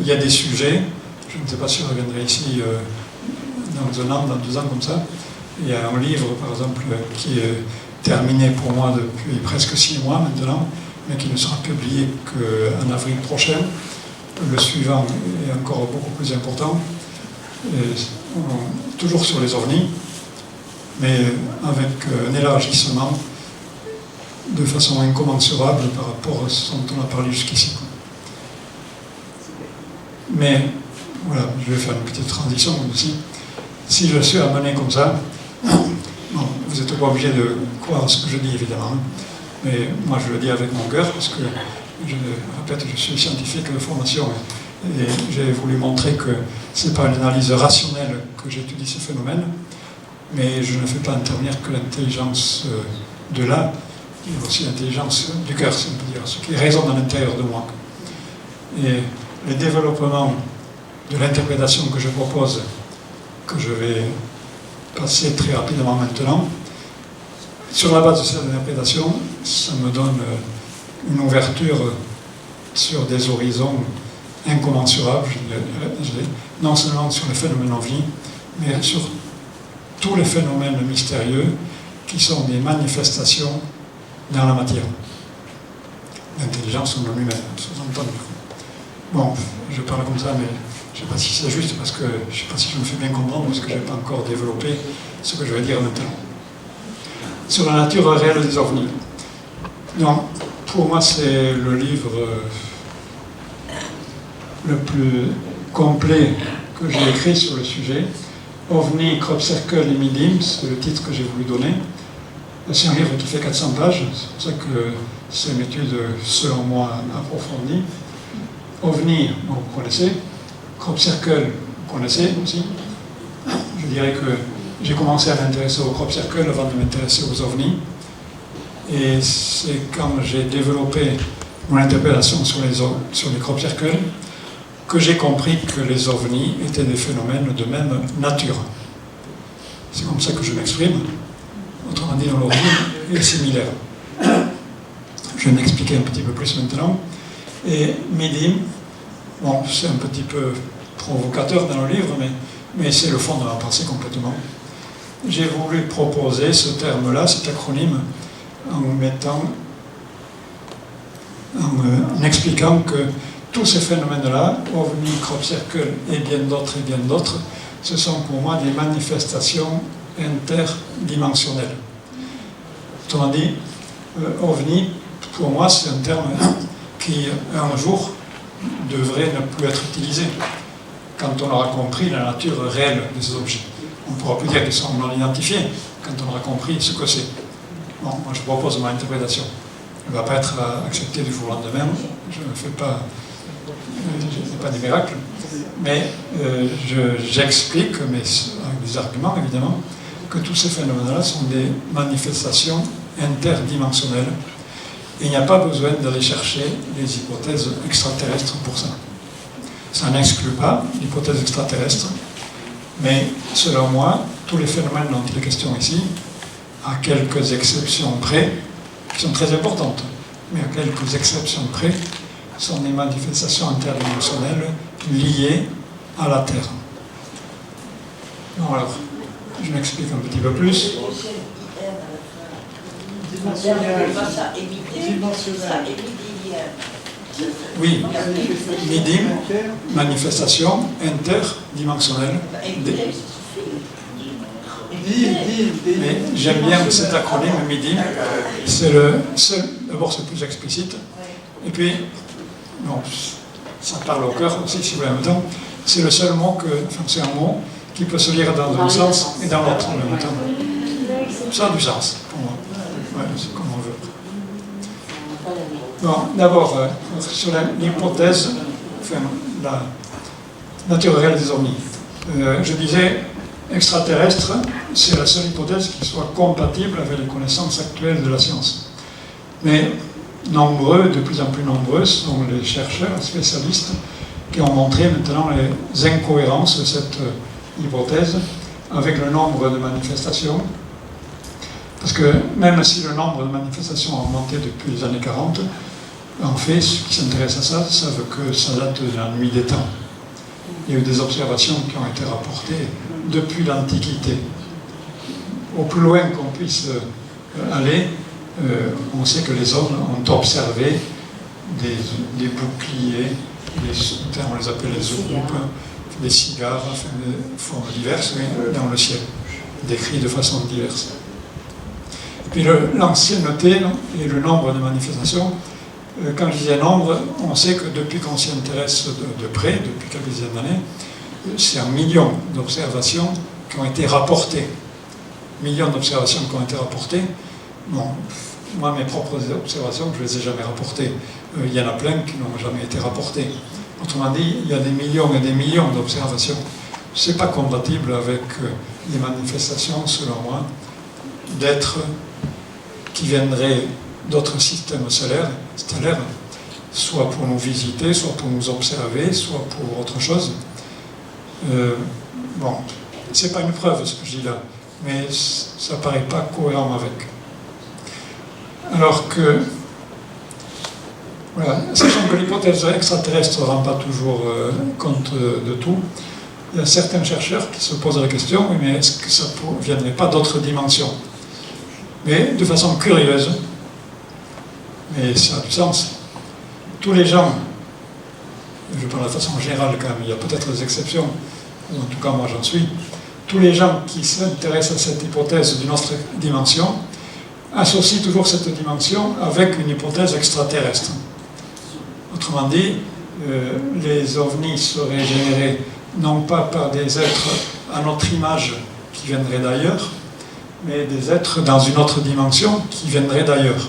Il y a des sujets, je ne sais pas si je reviendrai ici dans 1 an, dans 2 ans comme ça. Il y a un livre, par exemple, qui est terminé pour moi depuis presque 6 mois maintenant, mais qui ne sera publié qu'en avril prochain. Le suivant est encore beaucoup plus important, toujours sur les ovnis, mais avec un élargissement de façon incommensurable par rapport à ce dont on a parlé jusqu'ici. Mais, voilà, je vais faire une petite transition aussi. Si je suis amené comme ça, bon, vous n'êtes pas obligé de croire ce que je dis, évidemment, mais moi je le dis avec mon cœur, parce que, je répète, je suis scientifique de formation, et j'ai voulu montrer que ce n'est pas une analyse rationnelle que j'étudie ces phénomènes, mais je ne fais pas intervenir que l'intelligence de là, il y a aussi l'intelligence du cœur, si on peut dire, ce qui résonne à l'intérieur de moi. Et le développement de l'interprétation que je propose, que je vais passer très rapidement maintenant, sur la base de cette interprétation, ça me donne une ouverture sur des horizons incommensurables, non seulement sur les phénomènes ovnis, mais sur tous les phénomènes mystérieux qui sont des manifestations dans la matière. L'intelligence en lui-même, sous-entendu. Bon, je parle comme ça, mais je ne sais pas si c'est juste, parce que je ne sais pas si je me fais bien comprendre, parce que je n'ai pas encore développé ce que je vais dire maintenant. Sur la nature réelle des ovnis. Donc, pour moi, c'est le livre le plus complet que j'ai écrit sur le sujet. OVNI, Crop Circle et Midim, c'est le titre que j'ai voulu donner. C'est un livre qui fait 400 pages, c'est pour ça que c'est une étude, selon moi, approfondie. OVNI, bon, vous connaissez. Crop Circle, vous connaissez aussi. Je dirais que j'ai commencé à m'intéresser au Crop Circle avant de m'intéresser aux ovnis. Et c'est quand j'ai développé mon interpellation sur les Crop Circle que j'ai compris que les ovnis étaient des phénomènes de même nature. C'est comme ça que je m'exprime. Autrement dit, dans l'ovni est similaire. Je vais m'expliquer un petit peu plus maintenant. Et Midim, bon, c'est un petit peu provocateur dans le livre, mais c'est le fond de ma pensée complètement. J'ai voulu proposer ce terme-là, cet acronyme, en expliquant que tous ces phénomènes-là, OVNI, Crop Circle et bien d'autres, ce sont pour moi des manifestations interdimensionnelles. Autrement dit, OVNI, pour moi, c'est un terme qui, un jour, devrait ne plus être utilisé quand on aura compris la nature réelle de ces objets. On ne pourra plus dire qu'ils sont non identifiés quand on aura compris ce que c'est. Bon, moi je propose mon interprétation. Elle ne va pas être acceptée du jour au lendemain, je ne fais pas des miracles, mais j'explique, mais avec des arguments évidemment, que tous ces phénomènes-là sont des manifestations interdimensionnelles. Et il n'y a pas besoin d'aller chercher les hypothèses extraterrestres pour ça. Ça n'exclut pas l'hypothèse extraterrestre, mais selon moi, tous les phénomènes dont il est question ici, à quelques exceptions près, qui sont très importantes, mais à quelques exceptions près, sont des manifestations interdimensionnelles liées à la Terre. Alors, je m'explique un petit peu plus. Oui, Midim, manifestation interdimensionnelle. Mais j'aime bien cet acronyme Midim. C'est le seul, d'abord c'est plus explicite, et puis, bon, ça parle au cœur aussi si vous voulez en même temps. C'est le seul mot c'est un mot qui peut se lire dans un sens et dans l'autre en même temps. Ça a du sens pour moi. Ouais, c'est comme on veut. Bon, d'abord, sur l'hypothèse, enfin, la nature réelle des ovnis. Je disais, extraterrestre, c'est la seule hypothèse qui soit compatible avec les connaissances actuelles de la science. Mais nombreux, de plus en plus nombreux, sont les chercheurs, spécialistes, qui ont montré maintenant les incohérences de cette hypothèse avec le nombre de manifestations. Parce que même si le nombre de manifestations a augmenté depuis les années 40, En fait, ceux qui s'intéressent à ça savent que ça date de la nuit des temps. Il y a eu des observations qui ont été rapportées depuis l'Antiquité. Au plus loin qu'on puisse aller, on sait que les hommes ont observé des boucliers, on les appelle les ougroupes, des cigares, enfin, de formes diverses, dans le ciel, décrits de façon diverse. Et puis l'ancienneté et le nombre de manifestations, quand je disais nombre, on sait que depuis qu'on s'y intéresse de près, depuis quelques dizaines d'années, c'est un million d'observations qui ont été rapportées. Millions d'observations qui ont été rapportées. Bon, moi, mes propres observations, je ne les ai jamais rapportées. Il y en a plein qui n'ont jamais été rapportées. Autrement dit, il y a des millions et des millions d'observations. Ce n'est pas compatible avec les manifestations, selon moi, d'êtres qui viendraient d'autres systèmes stellaires, soit pour nous visiter, soit pour nous observer, soit pour autre chose. Bon, c'est pas une preuve ce que je dis là, mais ça paraît pas cohérent avec. Alors que, voilà, sachant que l'hypothèse extraterrestre ne rend pas toujours compte de tout, il y a certains chercheurs qui se posent la question, oui, mais est-ce que ça ne viendrait pas d'autres dimensions? Mais de façon curieuse, mais ça a du sens. Tous les gens, je parle de façon générale quand même, il y a peut-être des exceptions, ou en tout cas moi j'en suis, tous les gens qui s'intéressent à cette hypothèse d'une autre dimension associent toujours cette dimension avec une hypothèse extraterrestre. Autrement dit, les ovnis seraient générés non pas par des êtres à notre image qui viendraient d'ailleurs, mais des êtres dans une autre dimension qui viendraient d'ailleurs.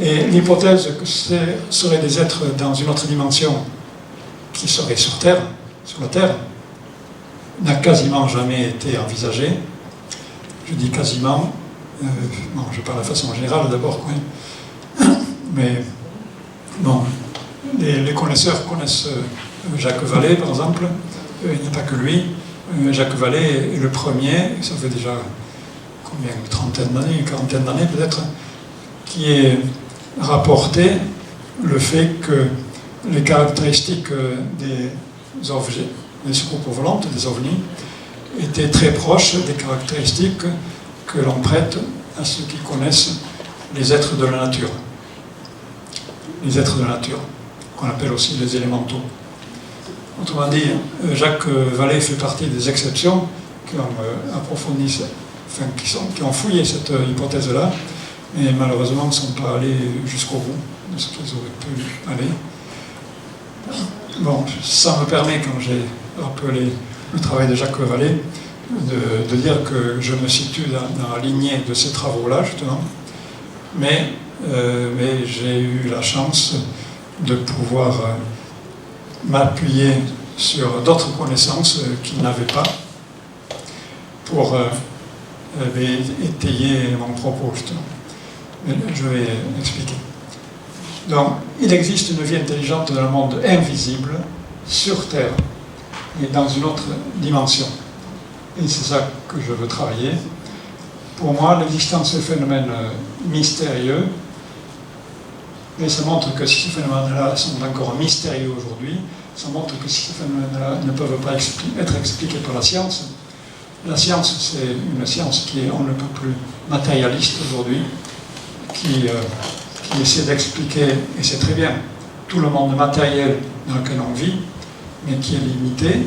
Et l'hypothèse que ce seraient des êtres dans une autre dimension qui seraient sur Terre, sur la Terre, n'a quasiment jamais été envisagée. Je dis quasiment, bon, je parle de façon générale d'abord, mais bon, les connaisseurs connaissent Jacques Vallée, par exemple. Il n'y a pas que lui. Jacques Vallée est le premier, ça fait déjà combien, une trentaine d'années, une quarantaine d'années peut-être, qui est rapporté le fait que les caractéristiques des objets, des soucoupes volantes, des ovnis, étaient très proches des caractéristiques que l'on prête à ceux qui connaissent les êtres de la nature. Les êtres de la nature, qu'on appelle aussi les élémentaux. Autrement dit, Jacques Vallée fait partie des exceptions qui ont approfondi, enfin, qui ont fouillé cette hypothèse-là, mais malheureusement ne sont pas allés jusqu'au bout de ce qu'ils auraient pu aller. Bon, ça me permet, quand j'ai rappelé le travail de Jacques Vallée, de dire que je me situe dans la lignée de ces travaux-là, justement, mais j'ai eu la chance de pouvoir m'appuyer sur d'autres connaissances qu'il n'avait pas pour étayer mon propos, justement. Je vais expliquer. Donc, il existe une vie intelligente dans le monde invisible, sur Terre, et dans une autre dimension. Et c'est ça que je veux travailler. Pour moi, l'existence de phénomènes mystérieux, mais ça montre que si ces phénomènes-là sont encore mystérieux aujourd'hui, ça montre que si ces phénomènes-là ne peuvent pas être expliqués par la science c'est une science qui est on ne peut plus matérialiste aujourd'hui, qui essaie d'expliquer, et c'est très bien, tout le monde matériel dans lequel on vit, mais qui est limité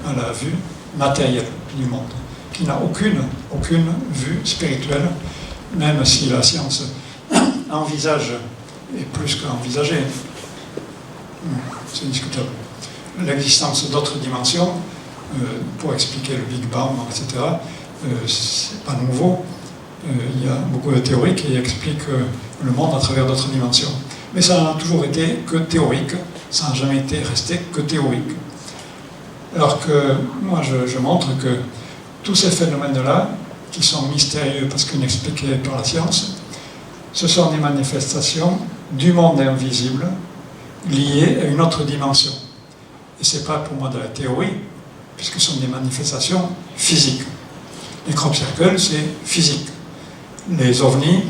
à la vue matérielle du monde, qui n'a aucune vue spirituelle, même si la science envisage, et plus qu'envisager, c'est discutable, l'existence d'autres dimensions pour expliquer le Big Bang, etc. C'est pas nouveau. Il y a beaucoup de théories qui expliquent le monde à travers d'autres dimensions. Mais ça n'a toujours été que théorique, ça n'a jamais été resté que théorique. Alors que moi je montre que tous ces phénomènes-là, qui sont mystérieux parce qu'inexpliqués par la science, ce sont des manifestations du monde invisible liées à une autre dimension. Et ce n'est pas pour moi de la théorie, puisque ce sont des manifestations physiques. Les crop circles, c'est physique. Les ovnis,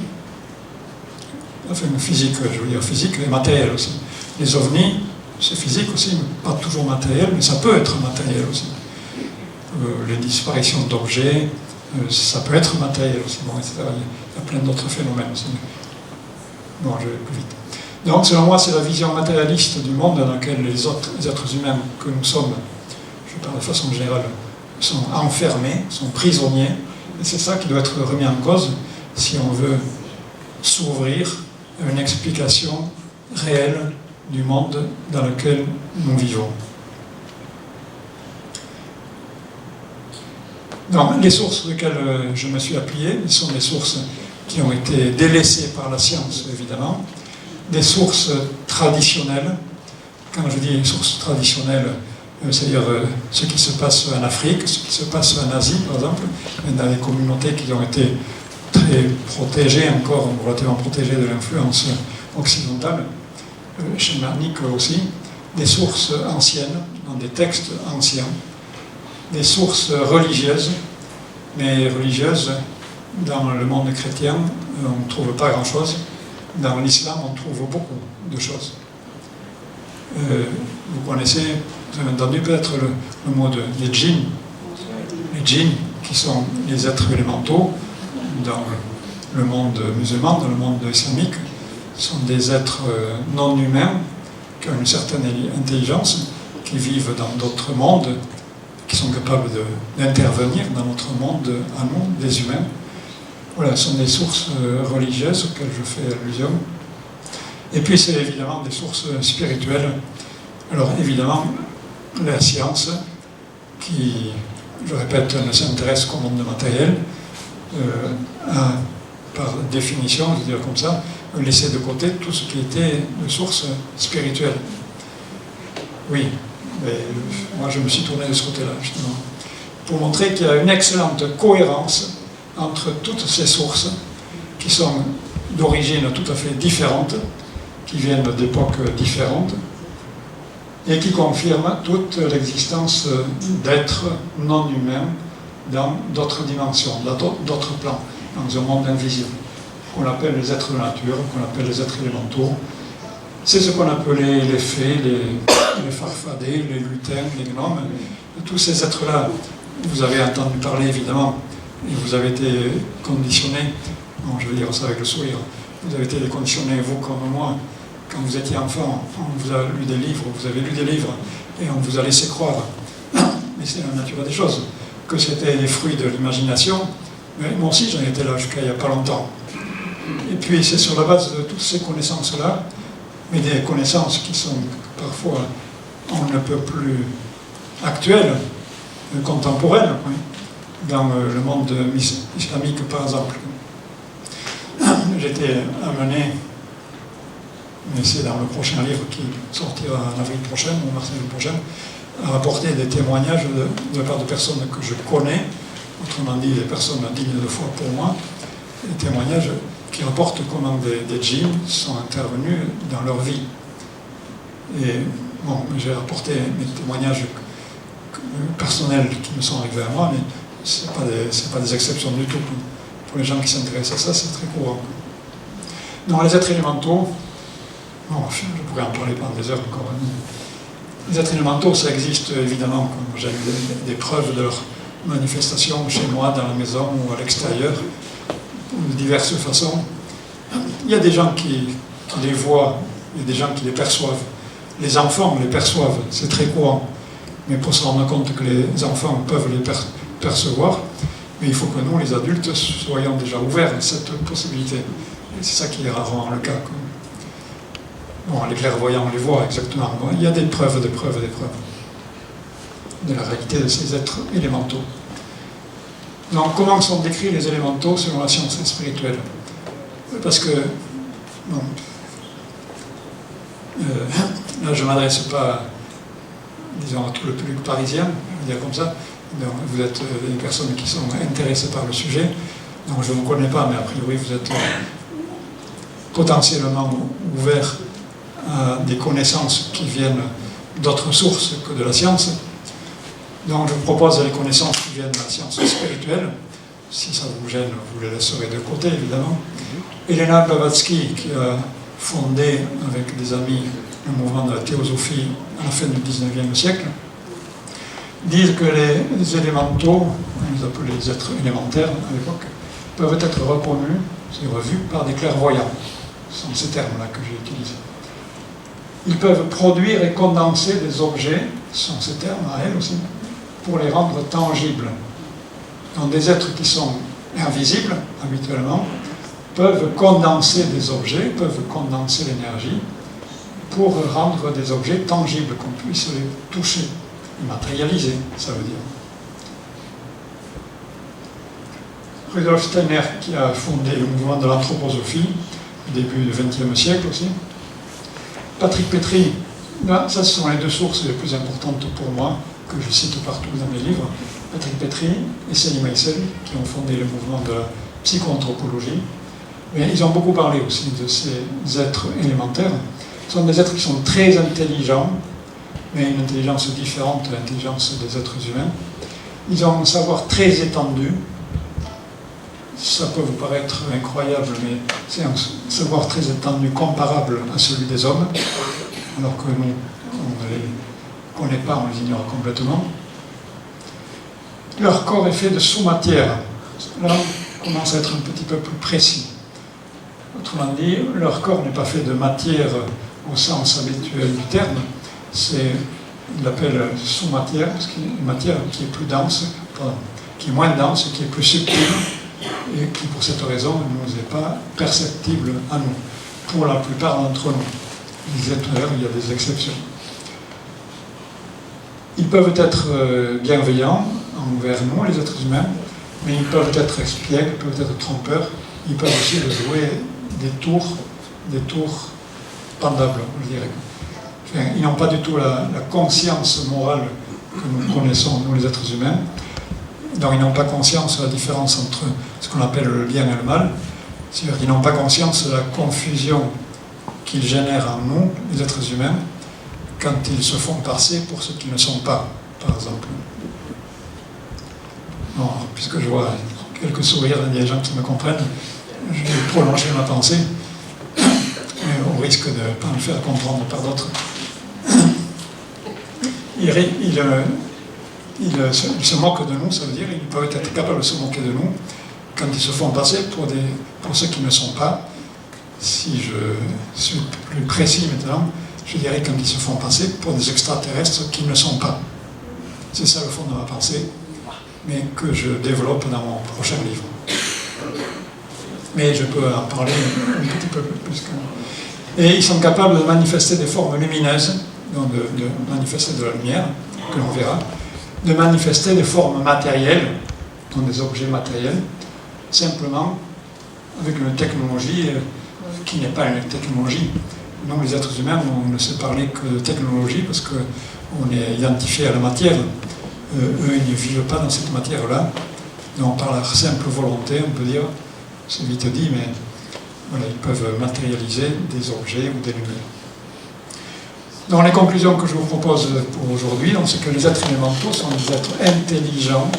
enfin physique, je veux dire physique et matériel aussi. Les ovnis, c'est physique aussi, mais pas toujours matériel, mais ça peut être matériel aussi. Les disparitions d'objets, ça peut être matériel aussi, bon, etc. Il y a plein d'autres phénomènes aussi. Bon, je vais plus vite. Donc, selon moi, c'est la vision matérialiste du monde dans laquelle les êtres humains que nous sommes, je parle de façon générale, sont enfermés, sont prisonniers, et c'est ça qui doit être remis en cause si on veut s'ouvrir à une explication réelle du monde dans lequel nous vivons. Donc, les sources sur lesquelles je me suis appuyé sont des sources qui ont été délaissées par la science, évidemment, des sources traditionnelles. Quand je dis sources traditionnelles, c'est-à-dire ce qui se passe en Afrique, ce qui se passe en Asie, par exemple, dans les communautés qui ont été très protégées, encore relativement protégées de l'influence occidentale, chamanique aussi, des sources anciennes, dans des textes anciens, des sources religieuses, mais religieuses, dans le monde chrétien, on ne trouve pas grand-chose. Dans l'islam, on trouve beaucoup de choses. Vous connaissez, vous avez entendu peut-être le mot des djinns. Les djinns, qui sont les êtres élémentaux dans le monde musulman, dans le monde islamique, sont des êtres non humains qui ont une certaine intelligence, qui vivent dans d'autres mondes, qui sont capables d'intervenir dans notre monde à nous, des humains. Voilà, ce sont des sources religieuses auxquelles je fais allusion. Et puis c'est évidemment des sources spirituelles. Alors évidemment, la science, qui, je répète, ne s'intéresse qu'au monde matériel, a, par définition, je veux dire comme ça, laissé de côté tout ce qui était de source spirituelle. Oui, mais moi je me suis tourné de ce côté-là, justement, pour montrer qu'il y a une excellente cohérence entre toutes ces sources qui sont d'origine tout à fait différente, qui viennent d'époques différentes, et qui confirment toute l'existence d'êtres non humains dans d'autres dimensions, dans d'autres plans, dans un monde invisible, qu'on appelle les êtres de nature, qu'on appelle les êtres élémentaux. C'est ce qu'on appelait les fées, les farfadets, les lutins, les gnomes. Tous ces êtres-là, vous avez entendu parler évidemment, et vous avez été conditionnés, bon, je veux dire ça avec le sourire, vous avez été conditionnés, vous comme moi, quand vous étiez enfant, on vous a lu des livres, vous avez lu des livres, et on vous a laissé croire, mais c'est la nature des choses, que c'était les fruits de l'imagination. Mais moi aussi j'en étais là jusqu'à il n'y a pas longtemps. Et puis c'est sur la base de toutes ces connaissances-là, mais des connaissances qui sont parfois on ne peut plus actuelles, contemporaines, oui, dans le monde islamique par exemple. J'étais amené, mais c'est dans le prochain livre qui sortira en avril prochain ou mars prochain, à rapporter des témoignages de la part de personnes que je connais, autrement dit des personnes dignes de foi pour moi, des témoignages qui rapportent comment des djinns sont intervenus dans leur vie. Et bon, j'ai rapporté mes témoignages personnels qui me sont arrivés à moi, mais ce n'est pas des exceptions du tout. Pour les gens qui s'intéressent à ça, c'est très courant. Dans les êtres élémentaux, bon, je pourrais en parler pendant des heures encore. Les êtres élémentaux, ça existe évidemment, comme j'ai eu des preuves de leur manifestation chez moi, dans la maison ou à l'extérieur, de diverses façons. Il y a des gens qui les voient, il y a des gens qui les perçoivent. Les enfants les perçoivent, c'est très courant. Mais pour se rendre compte que les enfants peuvent les percevoir, mais il faut que nous, les adultes, soyons déjà ouverts à cette possibilité. Et c'est ça qui est rarement le cas. Bon, les clairvoyants les voient exactement. Bon, il y a des preuves de la réalité de ces êtres élémentaux. Donc, comment sont décrits les élémentaux selon la science spirituelle? Parce que, bon, là, je ne m'adresse pas, disons, à tout le public parisien, je veux dire comme ça. Donc, vous êtes des personnes qui sont intéressées par le sujet. Donc, je ne vous connais pas, mais a priori, vous êtes potentiellement ouverts à des connaissances qui viennent d'autres sources que de la science. Donc je vous propose les connaissances qui viennent de la science spirituelle. Si ça vous gêne, vous les laisserez de côté, évidemment. Elena Blavatsky, qui a fondé avec des amis le mouvement de la théosophie à la fin du 19e siècle, disent que les élémentaux, on les appelait les êtres élémentaires à l'époque, peuvent être reconnus et revus par des clairvoyants. Ce sont ces termes-là que j'ai utilisés. Ils peuvent produire et condenser des objets, ce sont ces termes à elles aussi, pour les rendre tangibles. Donc des êtres qui sont invisibles, habituellement, peuvent condenser des objets, peuvent condenser l'énergie pour rendre des objets tangibles, qu'on puisse les toucher, matérialiser, ça veut dire. Rudolf Steiner, qui a fondé le mouvement de l'anthroposophie, au début du XXe siècle aussi. Patrick Petrie, là, ça ce sont les deux sources les plus importantes pour moi, que je cite partout dans mes livres. Patrick Petrie et Sally Meisel, qui ont fondé le mouvement de la psychoanthropologie. Mais ils ont beaucoup parlé aussi de ces êtres élémentaires. Ce sont des êtres qui sont très intelligents, mais une intelligence différente de l'intelligence des êtres humains. Ils ont un savoir très étendu. Ça peut vous paraître incroyable, mais c'est un savoir très étendu comparable à celui des hommes, alors que nous, on ne les connaît pas, on les ignore complètement. Leur corps est fait de sous-matière. Là, on commence à être un petit peu plus précis. Autrement dit, leur corps n'est pas fait de matière au sens habituel du terme, il l'appelle sous-matière, parce qu'il y a une matière qui est plus dense, qui est moins dense, qui est plus subtile, et qui, pour cette raison, ne nous est pas perceptible à nous, pour la plupart d'entre nous. Je disais tout à l'heure, il y a des exceptions. Ils peuvent être bienveillants envers nous, les êtres humains, mais ils peuvent être espiègles, peuvent être trompeurs, ils peuvent aussi jouer des tours pendables, je dirais. Enfin, ils n'ont pas du tout la conscience morale que nous connaissons, nous les êtres humains. Donc ils n'ont pas conscience de la différence entre ce qu'on appelle le bien et le mal. C'est-à-dire qu'ils n'ont pas conscience de la confusion qu'ils génèrent en nous, les êtres humains, quand ils se font passer pour ce qu'ils ne sont pas, par exemple. Bon, puisque je vois quelques sourires, il y a des gens qui me comprennent, je vais prolonger ma pensée, au risque de ne pas me faire comprendre par d'autres. Ils se moquent de nous, ça veut dire qu'ils peuvent être capables de se moquer de nous quand ils se font passer pour ceux qui ne sont pas. Si je suis plus précis maintenant, je dirais quand ils se font passer pour des extraterrestres qui ne sont pas. C'est ça le fond de ma pensée, mais que je développe dans mon prochain livre. Mais je peux en parler un petit peu plus. Et ils sont capables de manifester des formes lumineuses, donc de manifester de la lumière, que l'on verra, de manifester des formes matérielles, donc des objets matériels, simplement avec une technologie qui n'est pas une technologie. Nous, les êtres humains, on ne sait parler que de technologie parce qu'on est identifié à la matière. Eux, ils ne vivent pas dans cette matière-là. Donc, par leur simple volonté, on peut dire, c'est vite dit, mais voilà, ils peuvent matérialiser des objets ou des lumières. Donc les conclusions que je vous propose pour aujourd'hui, c'est que les êtres élémentaux sont des êtres intelligents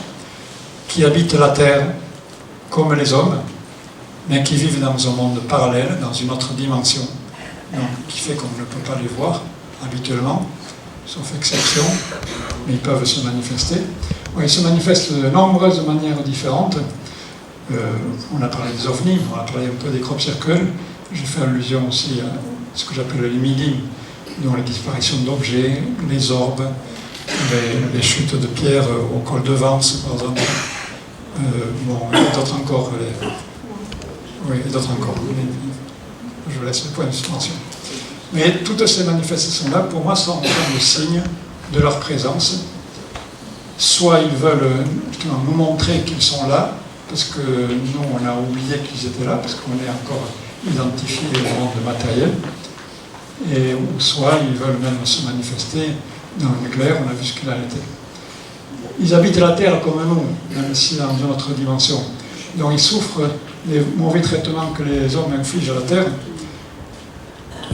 qui habitent la Terre comme les hommes, mais qui vivent dans un monde parallèle, dans une autre dimension, donc, qui fait qu'on ne peut pas les voir habituellement, sauf exception, mais ils peuvent se manifester. Ils se manifestent de nombreuses manières différentes. On a parlé des ovnis, on a parlé un peu des crop circles, j'ai fait allusion aussi à ce que j'appelle les midim, dont les disparitions d'objets, les orbes, les chutes de pierres au col de Vence, par exemple. Bon, et d'autres encore. Oui, d'autres encore. Je laisse le point de suspension. Mais toutes ces manifestations-là, pour moi, sont le signe de leur présence. Soit ils veulent nous montrer qu'ils sont là, parce que nous, on a oublié qu'ils étaient là, parce qu'on est encore identifié au monde matériel. Et soit ils veulent même se manifester dans le nucléaire, on a vu ce qu'il en était. Ils habitent la Terre comme nous, même si dans une autre dimension. Donc ils souffrent des mauvais traitements que les hommes infligent à la Terre.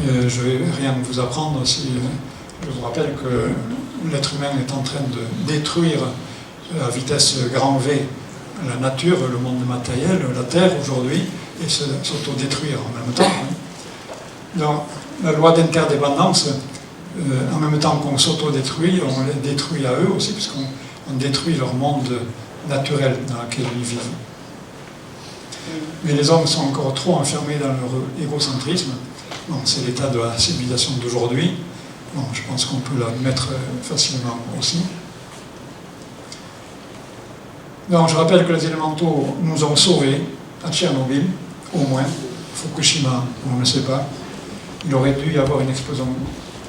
Je ne vais rien vous apprendre si je vous rappelle que l'être humain est en train de détruire à vitesse grand V la nature, le monde matériel, la Terre aujourd'hui, et s'autodétruire en même temps. Hein. Donc, la loi d'interdépendance, en même temps qu'on s'autodétruit, on les détruit à eux aussi, puisqu'on détruit leur monde naturel dans lequel ils vivent. Mais les hommes sont encore trop enfermés dans leur égocentrisme. Bon, c'est l'état de la civilisation d'aujourd'hui. Bon, je pense qu'on peut l'admettre facilement aussi. Donc, je rappelle que les élémentaux nous ont sauvés à Tchernobyl, au moins. Fukushima, on ne le sait pas. Il aurait dû y avoir une explosion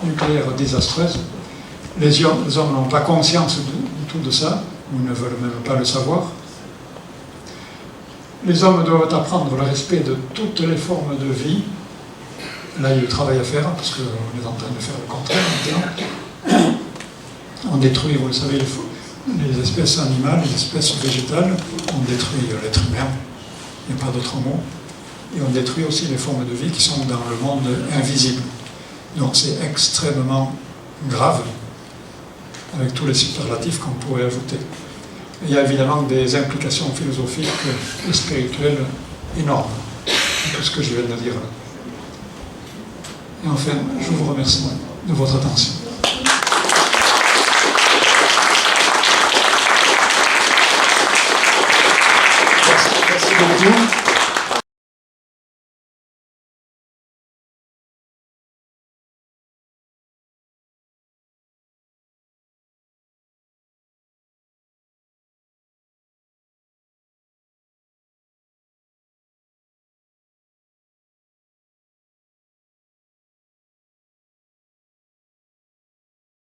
nucléaire désastreuse. Les hommes n'ont pas conscience de tout de ça, ou ne veulent même pas le savoir. Les hommes doivent apprendre le respect de toutes les formes de vie. Là, il y a du travail à faire, parce qu'on est en train de faire le contraire maintenant. On détruit, vous le savez, les espèces animales, les espèces végétales. On détruit l'être humain, il n'y a pas d'autre mot. Et on détruit aussi les formes de vie qui sont dans le monde invisible. Donc c'est extrêmement grave, avec tous les superlatifs qu'on pourrait ajouter. Et il y a évidemment des implications philosophiques et spirituelles énormes, tout ce que je viens de dire là. Et enfin, je vous remercie de votre attention. Merci beaucoup.